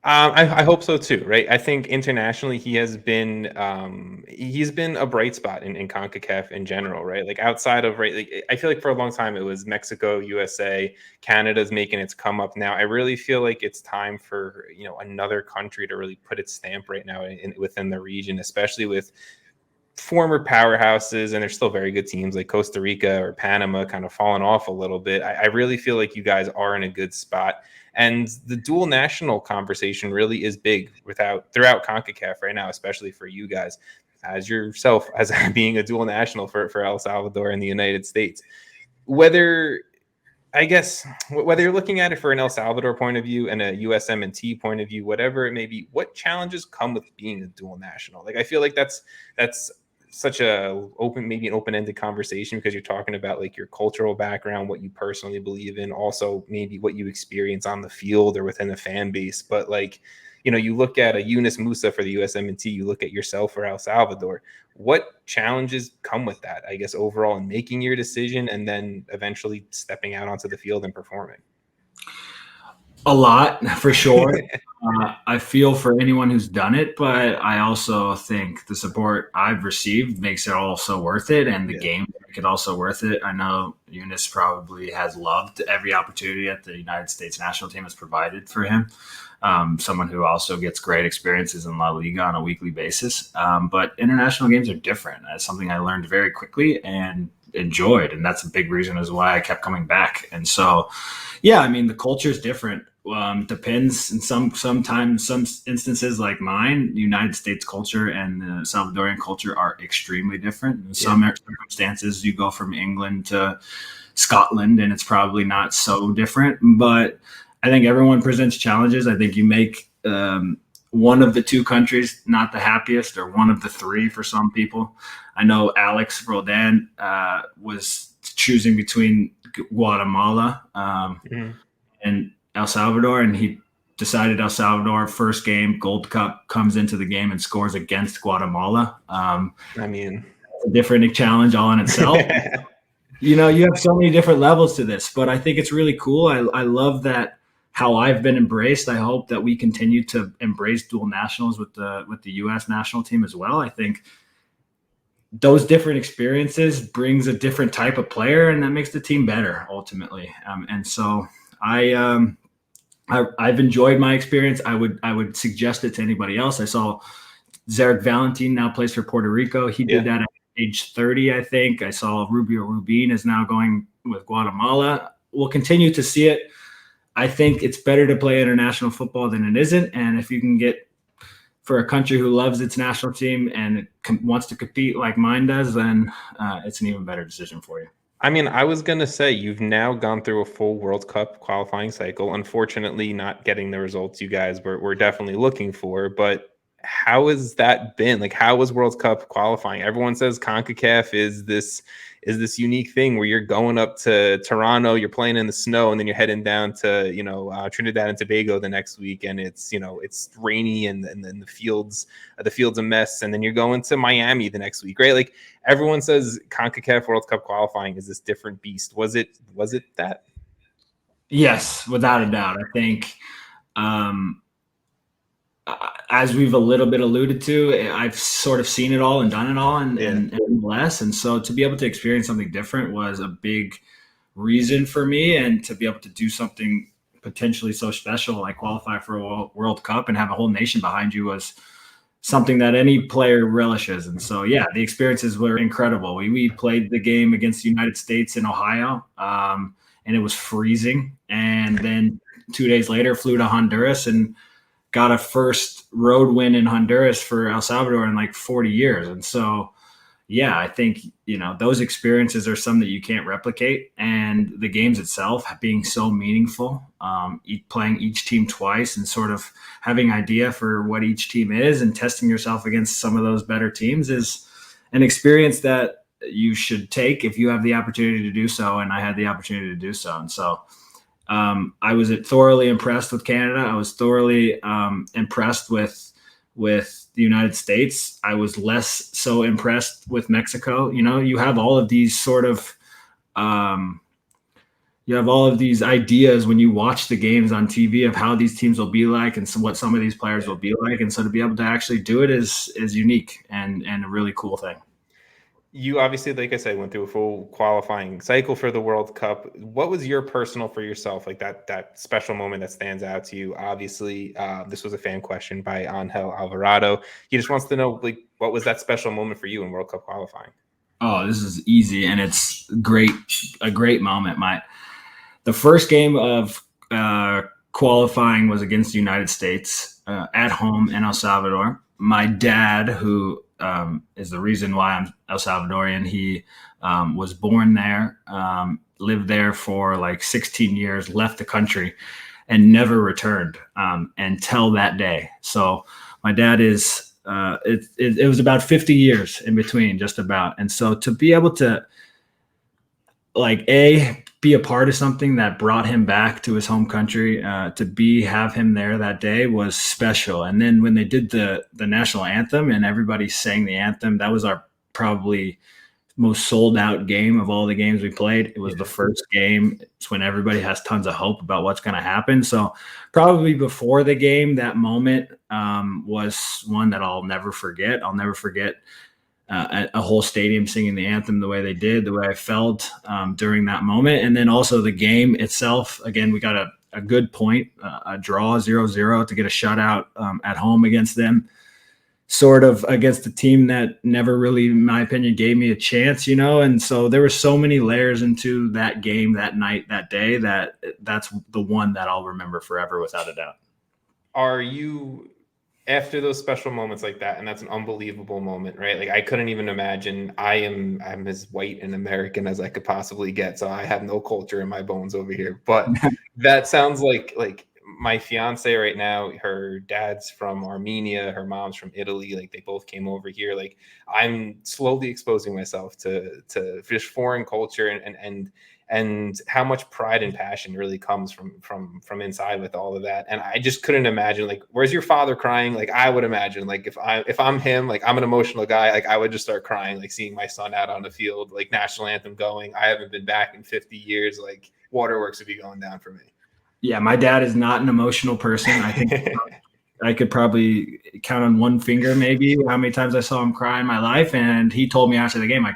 I hope so too, right? I think internationally he's been a bright spot in CONCACAF in general, right? Like outside of right, like I feel like for a long time it was Mexico, USA, Canada's making its come up now. I really feel like it's time for another country to really put its stamp right now within the region, especially with former powerhouses, and there's still very good teams like Costa Rica or Panama kind of falling off a little bit. I really feel like you guys are in a good spot. And the dual national conversation really is big throughout CONCACAF right now, especially for you guys as yourself as being a dual national for El Salvador and the United States. Whether you're looking at it for an El Salvador point of view and a USMNT point of view, whatever it may be, what challenges come with being a dual national? Like I feel like that's such an open-ended conversation because you're talking about like your cultural background, what you personally believe in, also maybe what you experience on the field or within the fan base. But like, you look at a Yunus Musa for the USMNT, you look at yourself for El Salvador. What challenges come with that, I guess, overall in making your decision and then eventually stepping out onto the field and performing? A lot, for sure. I feel for anyone who's done it, but I also think the support I've received makes it also worth it, and the game make it also worth it. I know Yunus probably has loved every opportunity that the United States national team has provided for him. Someone who also gets great experiences in La Liga on a weekly basis. But international games are different. That's something I learned very quickly and enjoyed, and that's a big reason as why I kept coming back. And so, yeah, I mean, the culture is different. Depends in sometimes some instances like mine, the United States culture and the Salvadorian culture are extremely different. In some circumstances, you go from England to Scotland and it's probably not so different, but I think everyone presents challenges. I think you make one of the two countries not the happiest, or one of the three for some people. I know Alex Roldan was choosing between Guatemala and El Salvador, and he decided El Salvador. First game, Gold Cup, comes into the game and scores against Guatemala. I mean, a different challenge all in itself. You have so many different levels to this, but I think it's really cool. I love that how I've been embraced. I hope that we continue to embrace dual nationals with the U.S. national team as well. I think those different experiences brings a different type of player, and that makes the team better ultimately. And so I've enjoyed my experience. I would suggest it to anybody else. I saw Zarek Valentin now plays for Puerto Rico. He did that at age 30, I think. I saw Rubio Rubin is now going with Guatemala. We'll continue to see it. I think it's better to play international football than it isn't. And if you can get for a country who loves its national team and wants to compete like mine does, then it's an even better decision for you. I mean, I was going to say you've now gone through a full World Cup qualifying cycle. Unfortunately, not getting the results you guys were definitely looking for. But how has that been? Like, how was World Cup qualifying? Everyone says CONCACAF is this unique thing where you're going up to Toronto, you're playing in the snow, and then you're heading down to Trinidad and Tobago the next week, and it's rainy and then the field's a mess, and then you're going to Miami the next week, right? Like everyone says CONCACAF World Cup qualifying is this different beast. Was it that? Yes, without a doubt. I think as we've a little bit alluded to, I've sort of seen it all and done it all and less. And so to be able to experience something different was a big reason for me, and to be able to do something potentially so special, like qualify for a World Cup and have a whole nation behind you, was something that any player relishes. And so, yeah, the experiences were incredible. We played the game against the United States in Ohio, and it was freezing. And then 2 days later flew to Honduras and got a first road win in Honduras for El Salvador in like 40 years. And so, yeah, I think, those experiences are some that you can't replicate. And the games itself being so meaningful, playing each team twice and sort of having idea for what each team is and testing yourself against some of those better teams is an experience that you should take if you have the opportunity to do so. And I had the opportunity to do so. And so, I was thoroughly impressed with Canada. I was thoroughly impressed with the United States. I was less so impressed with Mexico. You have all of these sort of you have all of these ideas when you watch the games on TV of how these teams will be like and what some of these players will be like. And so to be able to actually do it is unique and a really cool thing. You obviously, like I said, went through a full qualifying cycle for the World Cup. What was your personal for yourself, like that special moment that stands out to you? Obviously, this was a fan question by Angel Alvarado. He just wants to know, like, what was that special moment for you in World Cup qualifying? Oh, this is easy, and it's a great moment. The first game of qualifying was against the United States at home in El Salvador. My dad, who is the reason why I'm El Salvadorian, he was born there, lived there for like 16 years, left the country, and never returned until that day. So my dad is it was about 50 years in between, just about. And so to be able to be a part of something that brought him back to his home country, have him there that day was special. And then when they did the national anthem and everybody sang the anthem, that was our probably most sold out game of all the games we played. It was the first game. It's when everybody has tons of hope about what's going to happen. So probably before the game, that moment was one that I'll never forget. I'll never forget a whole stadium singing the anthem the way they did, the way I felt during that moment. And then also the game itself. Again, we got a good point, a draw 0-0 to get a shutout at home against them, sort of against a team that never really, in my opinion, gave me a chance, And so there were so many layers into that game, that night, that day, that's the one that I'll remember forever without a doubt. Are you, after those special moments like that, and that's an unbelievable moment, right? Like I couldn't even imagine. I'm as white and American as I could possibly get, so I have no culture in my bones over here. But that sounds like my fiance right now, her dad's from Armenia, her mom's from Italy. Like they both came over here. Like I'm slowly exposing myself to just foreign culture and how much pride and passion really comes from inside with all of that. And I just couldn't imagine, like, where's your father crying? Like I would imagine, like if I'm him, like I'm an emotional guy, like I would just start crying, like seeing my son out on the field, like national anthem going. I haven't been back in 50 years. Like waterworks would be going down for me. Yeah, my dad is not an emotional person. I think I could probably count on one finger maybe how many times I saw him cry in my life. And he told me after the game, I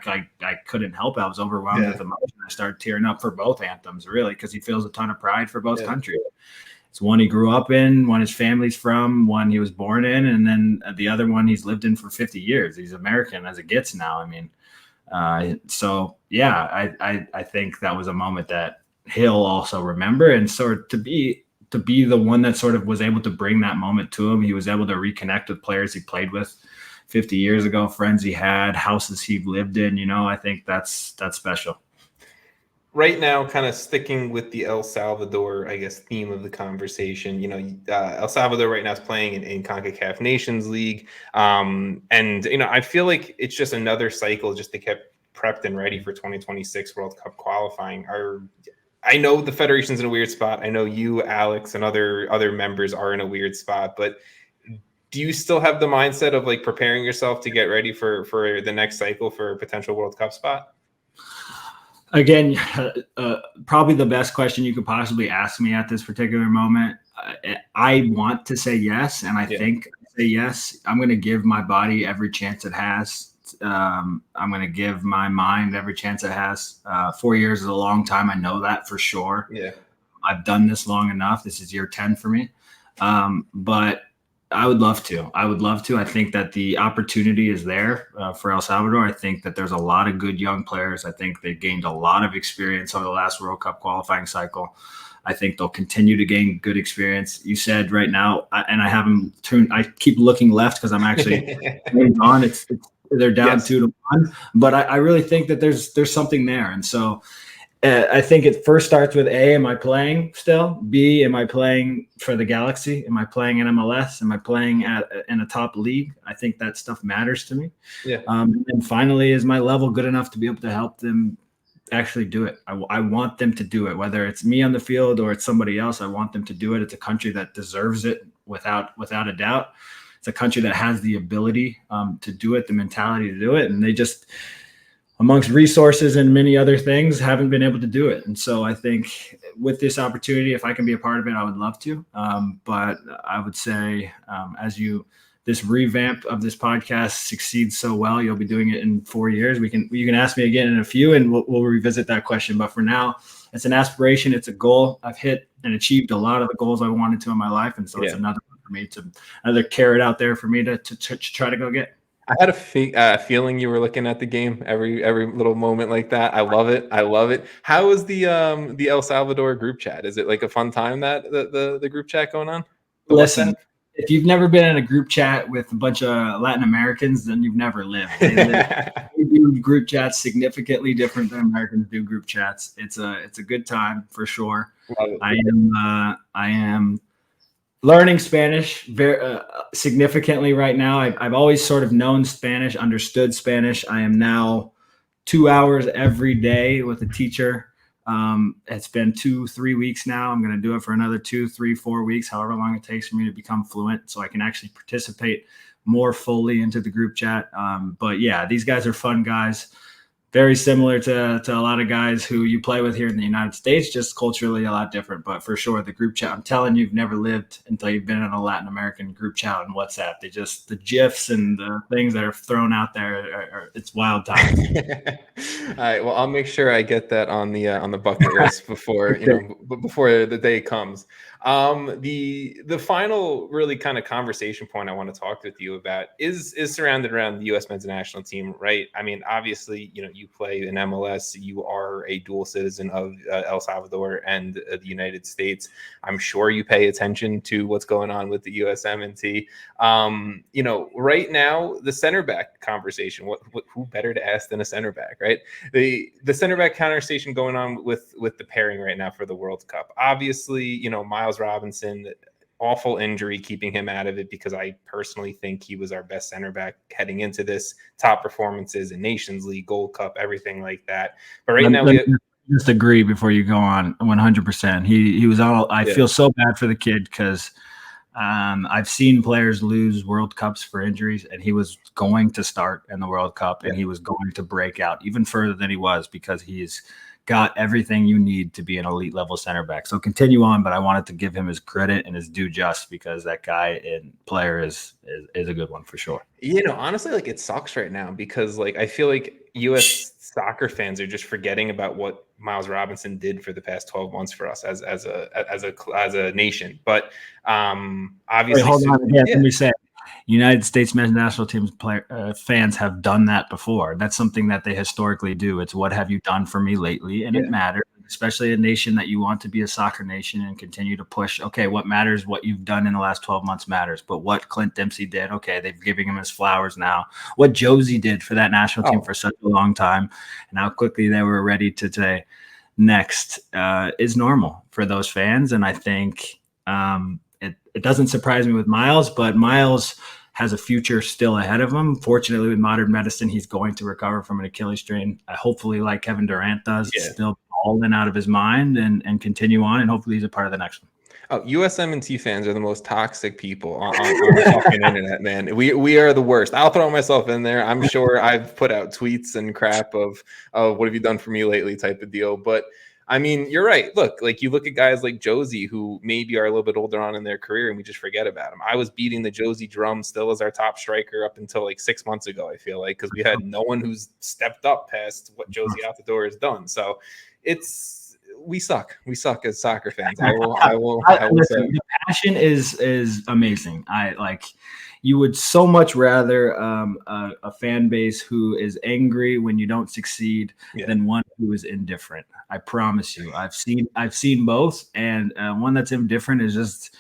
couldn't help it. I was overwhelmed with emotion. I started tearing up for both anthems, really, because he feels a ton of pride for both countries. It's one he grew up in, one his family's from, one he was born in, and then the other one he's lived in for 50 years. He's American as it gets now. I mean, so yeah, I think that was a moment that he'll also remember. And sort of to be the one that sort of was able to bring that moment to him. He was able to reconnect with players he played with 50 years ago, friends he had, houses he lived in. I think that's special. Right now, kind of sticking with the El Salvador, I guess, theme of the conversation, El Salvador right now is playing in CONCACAF Nations League. And, I feel like it's just another cycle just to get prepped and ready for 2026 World Cup qualifying. I know the federation's in a weird spot. I know you, Alex, and other members are in a weird spot, but do you still have the mindset of like preparing yourself to get ready for the next cycle for a potential World Cup spot? Again, probably the best question you could possibly ask me at this particular moment. I want to say yes, and I think I say yes. I'm going to give my body every chance it has. I'm going to give my mind every chance it has. 4 years is a long time. I know that for sure. Yeah. I've done this long enough. This is year 10 for me. But I would love to. I think that the opportunity is there for El Salvador. I think that there's a lot of good young players. I think they've gained a lot of experience over the last World Cup qualifying cycle. I think they'll continue to gain good experience. You said right now, and I haven't turned. I keep looking left because I'm actually on. They're down 2-1, but I really think that there's something there. And so I think it first starts with A, am I playing still? B, am I playing for the Galaxy? Am I playing in MLS? Am I playing in a top league? I think that stuff matters to me. Yeah. And finally, is my level good enough to be able to help them actually do it? I want them to do it, whether it's me on the field or it's somebody else. I want them to do it. It's a country that deserves it without a doubt. It's a country that has the ability to do it, the mentality to do it. And amongst resources and many other things, haven't been able to do it. And so I think with this opportunity, if I can be a part of it, I would love to. But I would say this revamp of this podcast succeeds so well, you'll be doing it in 4 years. You can ask me again in a few, and we'll revisit that question. But for now, it's an aspiration. It's a goal. I've hit and achieved a lot of the goals I wanted to in my life. And so it's another one for me another carrot out there for me to try to go get. I had a feeling you were looking at the game every little moment like that. I love it. I love it. How is the El Salvador group chat? Is it like a fun time that the group chat going on? Listen, if you've never been in a group chat with a bunch of Latin Americans, then you've never lived. They do group chats significantly different than Americans do group chats. It's a good time for sure. I am learning Spanish very significantly right now. I've always sort of known Spanish, understood Spanish. I am now 2 hours every day with a teacher. It's been 2-3 weeks now. I'm going to do it for another 2, 3, 4 weeks, however long it takes for me to become fluent, so I can actually participate more fully into the group chat. But yeah, these guys are fun guys. Very similar to a lot of guys who you play with here in the United States, just culturally a lot different. But for sure, the group chat, I'm telling you, you've never lived until you've been in a Latin American group chat on WhatsApp. The GIFs and the things that are thrown out there, it's wild times. All right. Well, I'll make sure I get that on the bucket list before, before the day comes. The final really kind of conversation point I want to talk with you about is surrounded around the U.S. men's national team, right? I mean, obviously, you play in MLS. You are a dual citizen of El Salvador and the United States. I'm sure you pay attention to what's going on with the USMNT. Right now, the center back conversation. Who better to ask than a center back, right? The center back conversation going on with the pairing right now for the World Cup. Obviously, Miles Robinson, awful injury keeping him out of it, because I personally think he was our best center back heading into this. Top performances in Nations League, Gold Cup, everything like that. But right now, just agree before you go on. 100%. He was all. I feel so bad for the kid because I've seen players lose World Cups for injuries, and he was going to start in the World Cup, and he was going to break out even further than he was, because he's got everything you need to be an elite level center back. So continue on, but I wanted to give him his credit and his due just, because that guy and player is a good one for sure. Honestly, like, it sucks right now, because I feel like U.S. soccer fans are just forgetting about what Miles Robinson did for the past 12 months for us as a nation. But obviously, hold on. Let me say, United States men's national team fans have done that before. That's something that they historically do. It's what have you done for me lately? And it matters, especially a nation that you want to be a soccer nation and continue to push. Okay, what matters? What you've done in the last 12 months matters. But what Clint Dempsey did, okay, they're giving him his flowers now. What Josie did for that national team for such a long time, and how quickly they were ready to say next is normal for those fans. And I think it doesn't surprise me with Miles, but Miles has a future still ahead of him. Fortunately, with modern medicine, he's going to recover from an Achilles strain. Hopefully, like Kevin Durant does, still balling out of his mind and continue on, and hopefully he's a part of the next one. Oh, USMNT fans are the most toxic people on the fucking internet, man. We are the worst. I'll throw myself in there. I'm sure I've put out tweets and crap of what have you done for me lately type of deal. But I mean, you're right. Look, you look at guys like Josie, who maybe are a little bit older on in their career, and we just forget about him. I was beating the Josie drum still as our top striker up until 6 months ago, I feel like, because we had no one who's stepped up past what Josie Altidore has done. So we suck. We suck as soccer fans. I will listen, the passion is amazing. You would so much rather a fan base who is angry when you don't succeed than one who is indifferent. I promise you. I've seen both, and one that's indifferent is just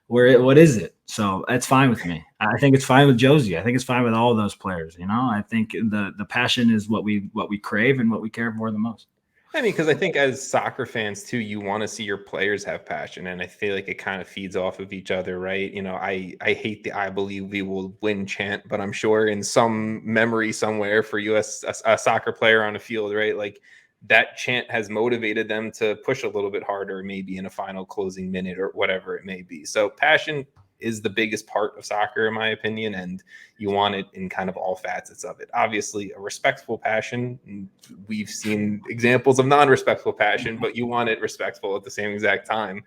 what is it? So that's fine with me. I think it's fine with Josie. I think it's fine with all of those players. I think the passion is what we crave and what we care for the most. I mean, because I think as soccer fans too, you want to see your players have passion, and I feel like it kind of feeds off of each other, right? I hate the "I believe we will win" chant, but I'm sure in some memory somewhere for U.S. a soccer player on a field, right? That chant has motivated them to push a little bit harder, maybe in a final closing minute or whatever it may be. So passion is the biggest part of soccer, in my opinion, and you want it in kind of all facets of it. Obviously, a respectful passion. We've seen examples of non-respectful passion, but you want it respectful at the same exact time.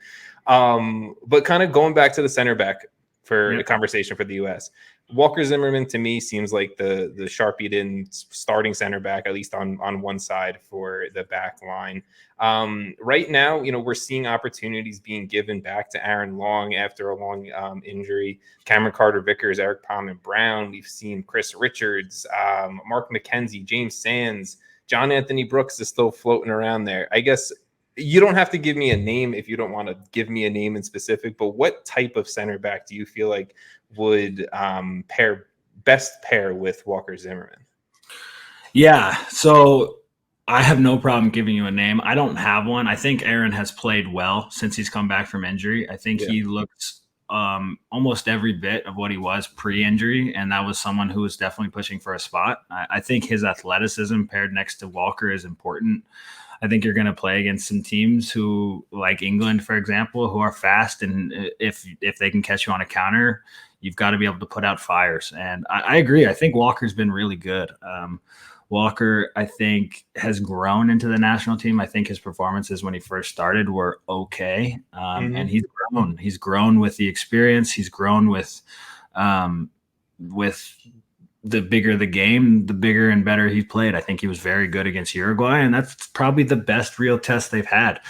But kind of going back to the center back for the conversation for the U.S., Walker Zimmerman to me seems like the sharpied in starting center back, at least on one side for the back line. Right now, we're seeing opportunities being given back to Aaron Long after a long injury. Cameron Carter-Vickers, Eric Palmer-Brown. We've seen Chris Richards, Mark McKenzie, James Sands, John Anthony Brooks is still floating around there. I guess you don't have to give me a name if you don't want to give me a name in specific, but what type of center back do you feel like would best pair with Walker Zimmerman? Yeah, so I have no problem giving you a name. I don't have one. I think Aaron has played well since he's come back from injury. I think he looks almost every bit of what he was pre-injury, and that was someone who was definitely pushing for a spot. I think his athleticism paired next to Walker is important. I think you're going to play against some teams who, like England, for example, who are fast, and if they can catch you on a counter, you've got to be able to put out fires. And I agree. I think Walker's been really good. Walker, I think, has grown into the national team. I think his performances when he first started were okay, and he's grown. He's grown with the experience. He's grown with the bigger the game, the bigger and better he played. I think he was very good against Uruguay, and that's probably the best real test they've had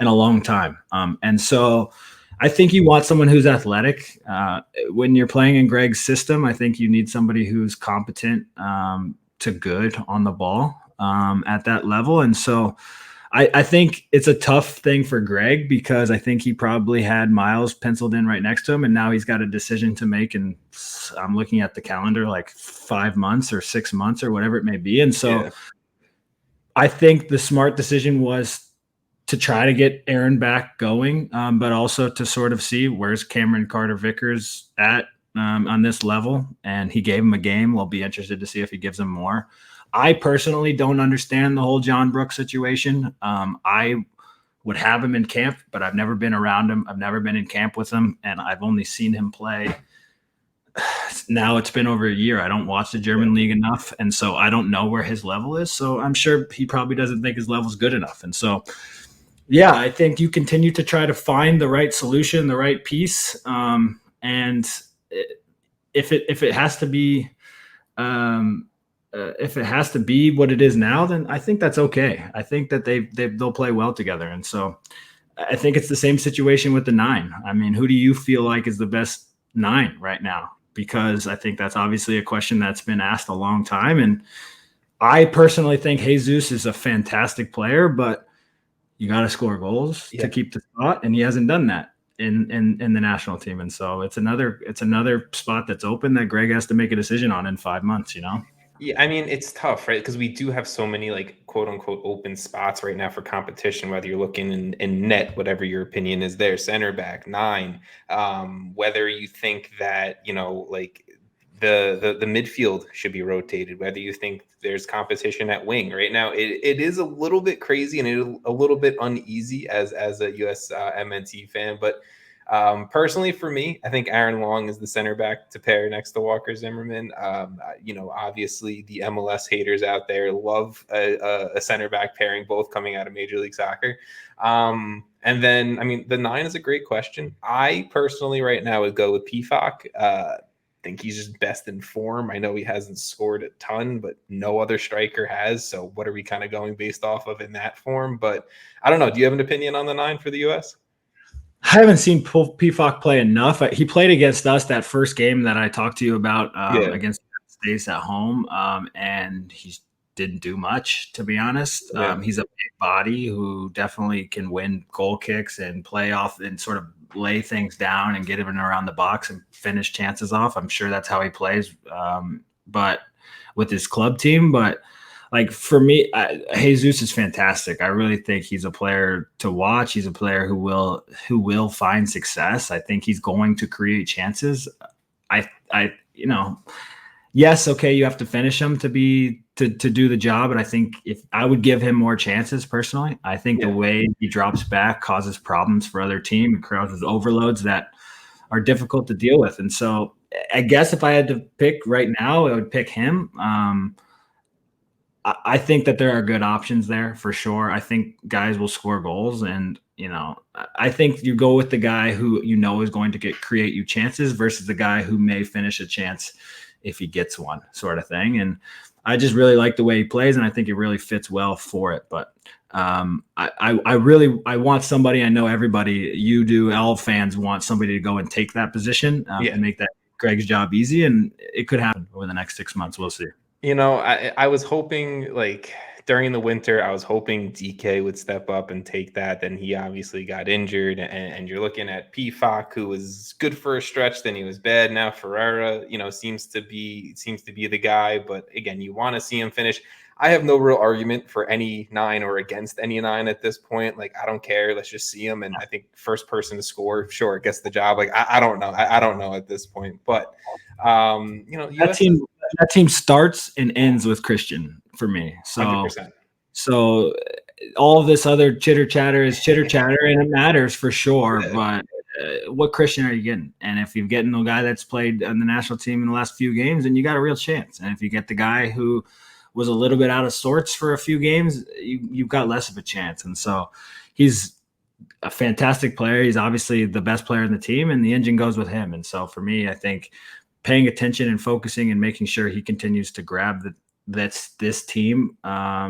in a long time. And so I think you want someone who's athletic. When you're playing in Greg's system, I think you need somebody who's competent to good on the ball at that level. And so I think it's a tough thing for Greg because I think he probably had Miles penciled in right next to him, and now he's got a decision to make. And I'm looking at the calendar, like 5 months or 6 months or whatever it may be. And so I think the smart decision was to try to get Aaron back going, but also to sort of see where's Cameron Carter-Vickers at on this level. And he gave him a game. We'll be interested to see if he gives him more. I personally don't understand the whole John Brooks situation. I would have him in camp, but I've never been around him. I've never been in camp with him, and I've only seen him play. Now it's been over a year. I don't watch the German league enough, and so I don't know where his level is. So I'm sure he probably doesn't think his level's good enough. And so, yeah, I think you continue to try to find the right solution, the right piece, and if it has to be if it has to be what it is now, then I think that's okay. I think that they'll play well together. And so I think it's the same situation with the 9. I mean, who do you feel like is the best 9 right now? Because I think that's obviously a question that's been asked a long time. And I personally think Jesus is a fantastic player, but you got to score goals to keep the spot. And he hasn't done that in the national team. And so it's another spot that's open that Greg has to make a decision on in 5 months, Yeah, I mean, it's tough, right? Because we do have so many, like, quote unquote, open spots right now for competition, whether you're looking in net, whatever your opinion is there, center back, 9, whether you think that, like the midfield should be rotated, whether you think there's competition at wing right now. It is a little bit crazy and a little bit uneasy as a US MNT fan, but personally, for me, I think Aaron Long is the center back to pair next to Walker Zimmerman. Obviously the MLS haters out there love a center back pairing, both coming out of Major League Soccer. And then, I mean, the 9 is a great question. I personally right now would go with Pefok. Think he's just best in form. I know he hasn't scored a ton, but no other striker has. So what are we kind of going based off of in that form? But I don't know. Do you have an opinion on the 9 for the U.S.? I haven't seen Pefok play enough. He played against us that first game that I talked to you about against the States at home, and he didn't do much, to be honest. He's a big body who definitely can win goal kicks and play off and sort of lay things down and get him around the box and finish chances off. I'm sure that's how he plays, but with his club team. But like for me, Jesus is fantastic. I really think he's a player to watch. He's a player who will find success. I think he's going to create chances. Yes, okay, you have to finish him to do the job, but I think if I would give him more chances personally. I think the way he drops back causes problems for other team. It causes overloads that are difficult to deal with. And so I guess if I had to pick right now, I would pick him. I think that there are good options there for sure. I think guys will score goals, and I think you go with the guy who is going to create you chances versus the guy who may finish a chance if he gets one, sort of thing. And I just really like the way he plays, and I think it really fits well for it. But I want somebody. I know everybody, you do, all fans want somebody to go and take that position and make that Greg's job easy, and it could happen over the next 6 months. We'll see. I was hoping, like, during the winter, I was hoping DK would step up and take that. Then he obviously got injured, and you're looking at PFOC, who was good for a stretch, then he was bad. Now Ferreira, seems to be the guy. But again, you want to see him finish. I have no real argument for any 9 or against any 9 at this point. Like, I don't care. Let's just see him. And I think first person to score, sure, gets the job. Like, I don't know. I don't know at this point. But that team starts and ends with Christian for me. So 100%. So all of this other chitter chatter is chitter chatter, and it matters for sure. But what Christian are you getting? And if you're getting the guy that's played on the national team in the last few games, then you got a real chance. And if you get the guy who was a little bit out of sorts for a few games, you've got less of a chance. And so he's a fantastic player. He's obviously the best player in the team, and the engine goes with him. And so for me, I think paying attention and focusing and making sure he continues to grab this team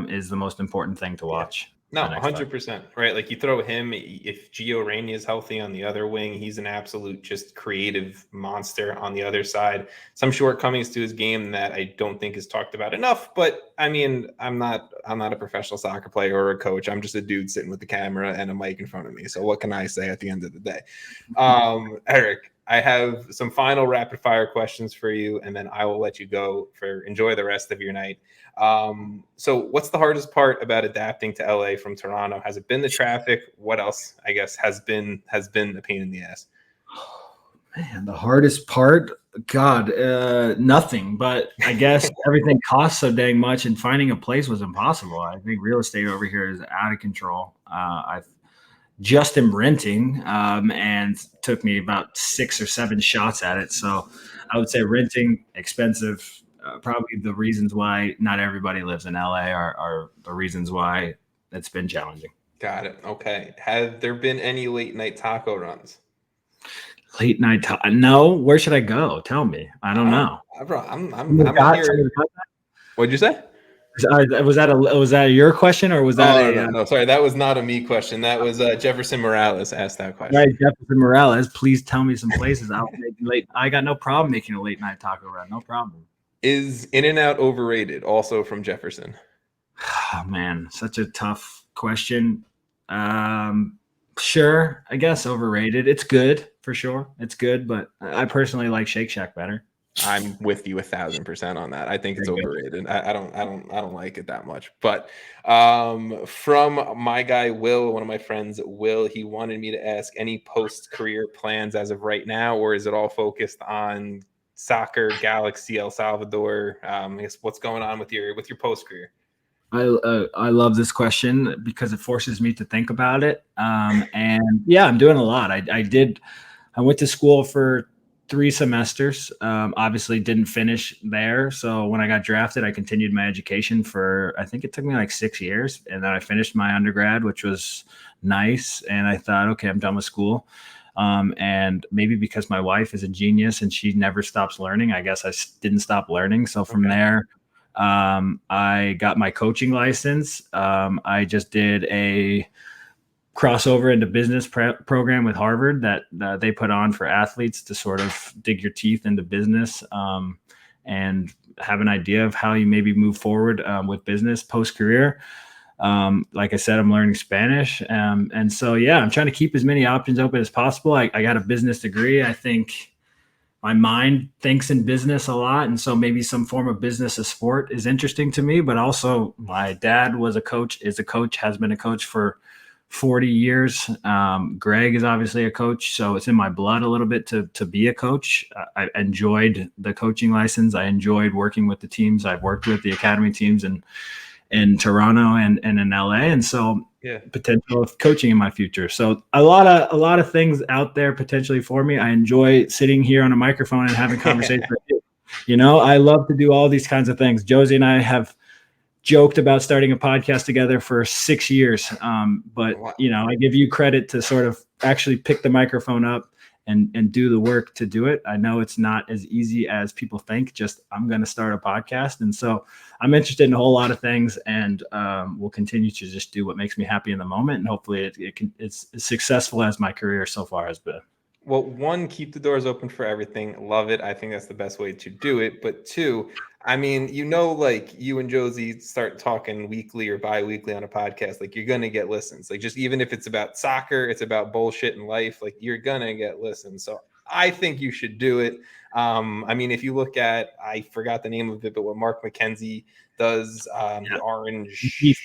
is the most important thing to watch. No, 100%. Right. Like, you throw him, if Gio Reyna is healthy on the other wing, he's an absolute just creative monster on the other side. Some shortcomings to his game that I don't think is talked about enough. But I mean, I'm not a professional soccer player or a coach. I'm just a dude sitting with the camera and a mic in front of me. So what can I say at the end of the day? Eric, I have some final rapid fire questions for you, and then I will let you go enjoy the rest of your night. So what's the hardest part about adapting to LA from Toronto? Has it been the traffic? What else, I guess, has been a pain in the ass? Man, the hardest part, God, nothing. But I guess everything costs so dang much, and finding a place was impossible. I think real estate over here is out of control. I've just am renting, and took me about 6 or 7 shots at it. So I would say renting, expensive. Probably the reasons why not everybody lives in LA are the reasons why it's been challenging. Got it. Okay. Have there been any late night taco runs? Late night no. Where should I go? Tell me. I don't know. Bro, I'm here. What'd you say? Was that your question, or was that no, sorry, that was not a me question. That was Jefferson Morales asked that question. Right, Jefferson Morales, please tell me some places. I got no problem making a late night taco run. No problem. Is In-N-Out overrated? Also from Jefferson. Oh, man, such a tough question. Sure, I guess overrated. It's good for sure. It's good, but I personally like Shake Shack better. I'm with you 1,000% on that. I think it's overrated. I don't like it that much. But from my guy Will, one of my friends, Will, he wanted me to ask any post-career plans as of right now, or is it all focused on soccer, Galaxy, El Salvador? I guess what's going on with your post-career? I love this question because it forces me to think about it. And yeah, I'm doing a lot. I went to school for 3 semesters. Obviously didn't finish there. So when I got drafted, I continued my education for, I think it took me like 6 years. And then I finished my undergrad, which was nice. And I thought, okay, I'm done with school. And maybe because my wife is a genius and she never stops learning, I guess I didn't stop learning. So from there, I got my coaching license. I just did a crossover into business program with Harvard that they put on for athletes to sort of dig your teeth into business and have an idea of how you maybe move forward with business post-career. Like I said, I'm learning Spanish. And so, yeah, I'm trying to keep as many options open as possible. I got a business degree. I think my mind thinks in business a lot. And so maybe some form of business or sport is interesting to me, but also my dad was a coach, is a coach, has been a coach for 40 years. Greg is obviously a coach, so it's in my blood a little bit to be a coach. I enjoyed the coaching license. I enjoyed working with the teams. I've worked with the academy teams in Toronto and in LA. And so potential of coaching in my future. So a lot of things out there potentially for me. I enjoy sitting here on a microphone and having conversations with you. You know, I love to do all these kinds of things. Josie and I have joked about starting a podcast together for 6 years. But, you know, I give you credit to sort of actually pick the microphone up and do the work to do it. I know it's not as easy as people think. Just I'm going to start a podcast. And so I'm interested in a whole lot of things, and we'll continue to just do what makes me happy in the moment. And hopefully it's as successful as my career so far has been. Well, one, keep the doors open for everything. Love it. I think that's the best way to do it. But two, I mean, you know, like you and Josie start talking weekly or bi-weekly on a podcast, like you're going to get listens. Like just even if it's about soccer, it's about bullshit in life, like you're going to get listens. So I think you should do it. I mean, if you look at, I forgot the name of it, but what Mark McKenzie does, the Orange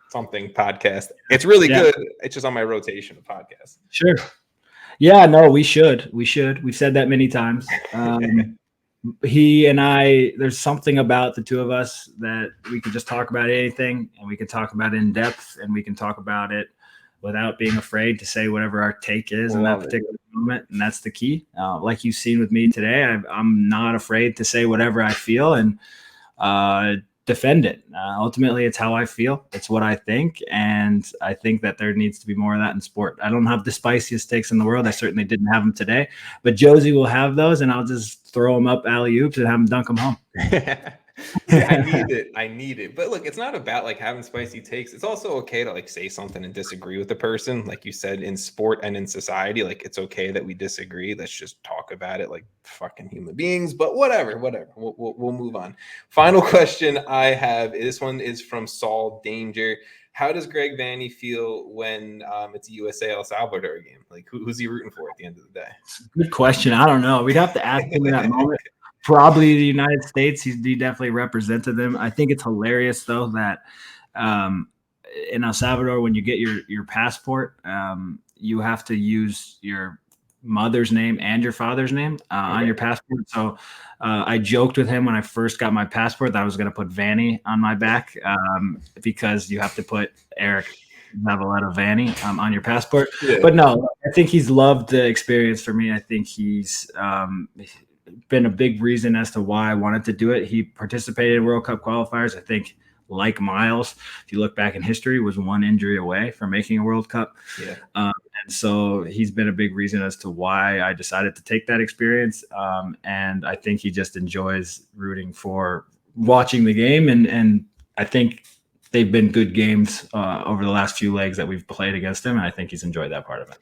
something podcast, it's really good. It's just on my rotation of podcasts. Sure. Yeah, no, we should. We've said that many times. He and I, there's something about the two of us that we can just talk about anything, and we can talk about it in depth, and we can talk about it without being afraid to say whatever our take is in that particular moment. And that's the key. Like you've seen with me today, I'm not afraid to say whatever I feel and defend it. Ultimately, it's how I feel. It's what I think. And I think that there needs to be more of that in sport. I don't have the spiciest takes in the world. I certainly didn't have them today, but Josie will have those, and I'll just throw them up alley-oops and have them dunk them home. I need it. But look, it's not about like having spicy takes. It's also okay to like say something and disagree with the person. Like you said, in sport and in society, like it's okay that we disagree. Let's just talk about it like fucking human beings. But whatever. We'll move on. Final question I have. This one is from Saul Danger. How does Greg Vanney feel when it's a USA El Salvador game? Like who's he rooting for at the end of the day? Good question. I don't know. We'd have to ask him in that moment. Probably the United States. He definitely represented them. I think it's hilarious though that in El Salvador, when you get your passport, you have to use your mother's name and your father's name on your passport. So I joked with him when I first got my passport that I was going to put Vanney on my back because you have to put Eric Zavaleta Vanney on your passport. Yeah. But no, I think he's loved the experience for me. I think he's been a big reason as to why I wanted to do it. He participated in World Cup qualifiers. I think, like Miles, if you look back in history, was one injury away from making a World Cup. Yeah. And so he's been a big reason as to why I decided to take that experience. And I think he just enjoys rooting for watching the game. And I think they've been good games over the last few legs that we've played against him. And I think he's enjoyed that part of it.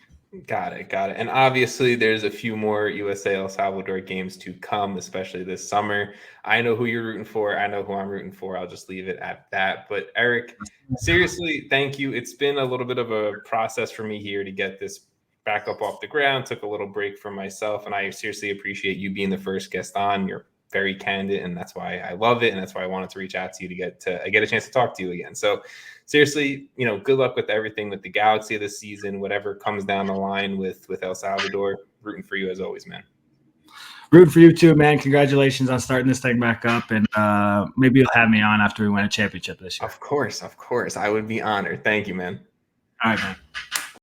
Got it. And obviously there's a few more USA El Salvador games to come, especially this summer. I know who you're rooting for. I know who I'm rooting for. I'll just leave it at that. But Eric, seriously, thank you. It's been a little bit of a process for me here to get this back up off the ground. Took a little break for myself, and I seriously appreciate you being the first guest on. You're very candid, and that's why I love it, and that's why I wanted to reach out to you to get a chance to talk to you again. So seriously, good luck with everything with the Galaxy this season, whatever comes down the line with El Salvador. Rooting for you as always, man. Rooting for you too, man. Congratulations on starting this thing back up, and maybe you'll have me on after we win a championship this year. Of course. I would be honored. Thank you, man. All right, man.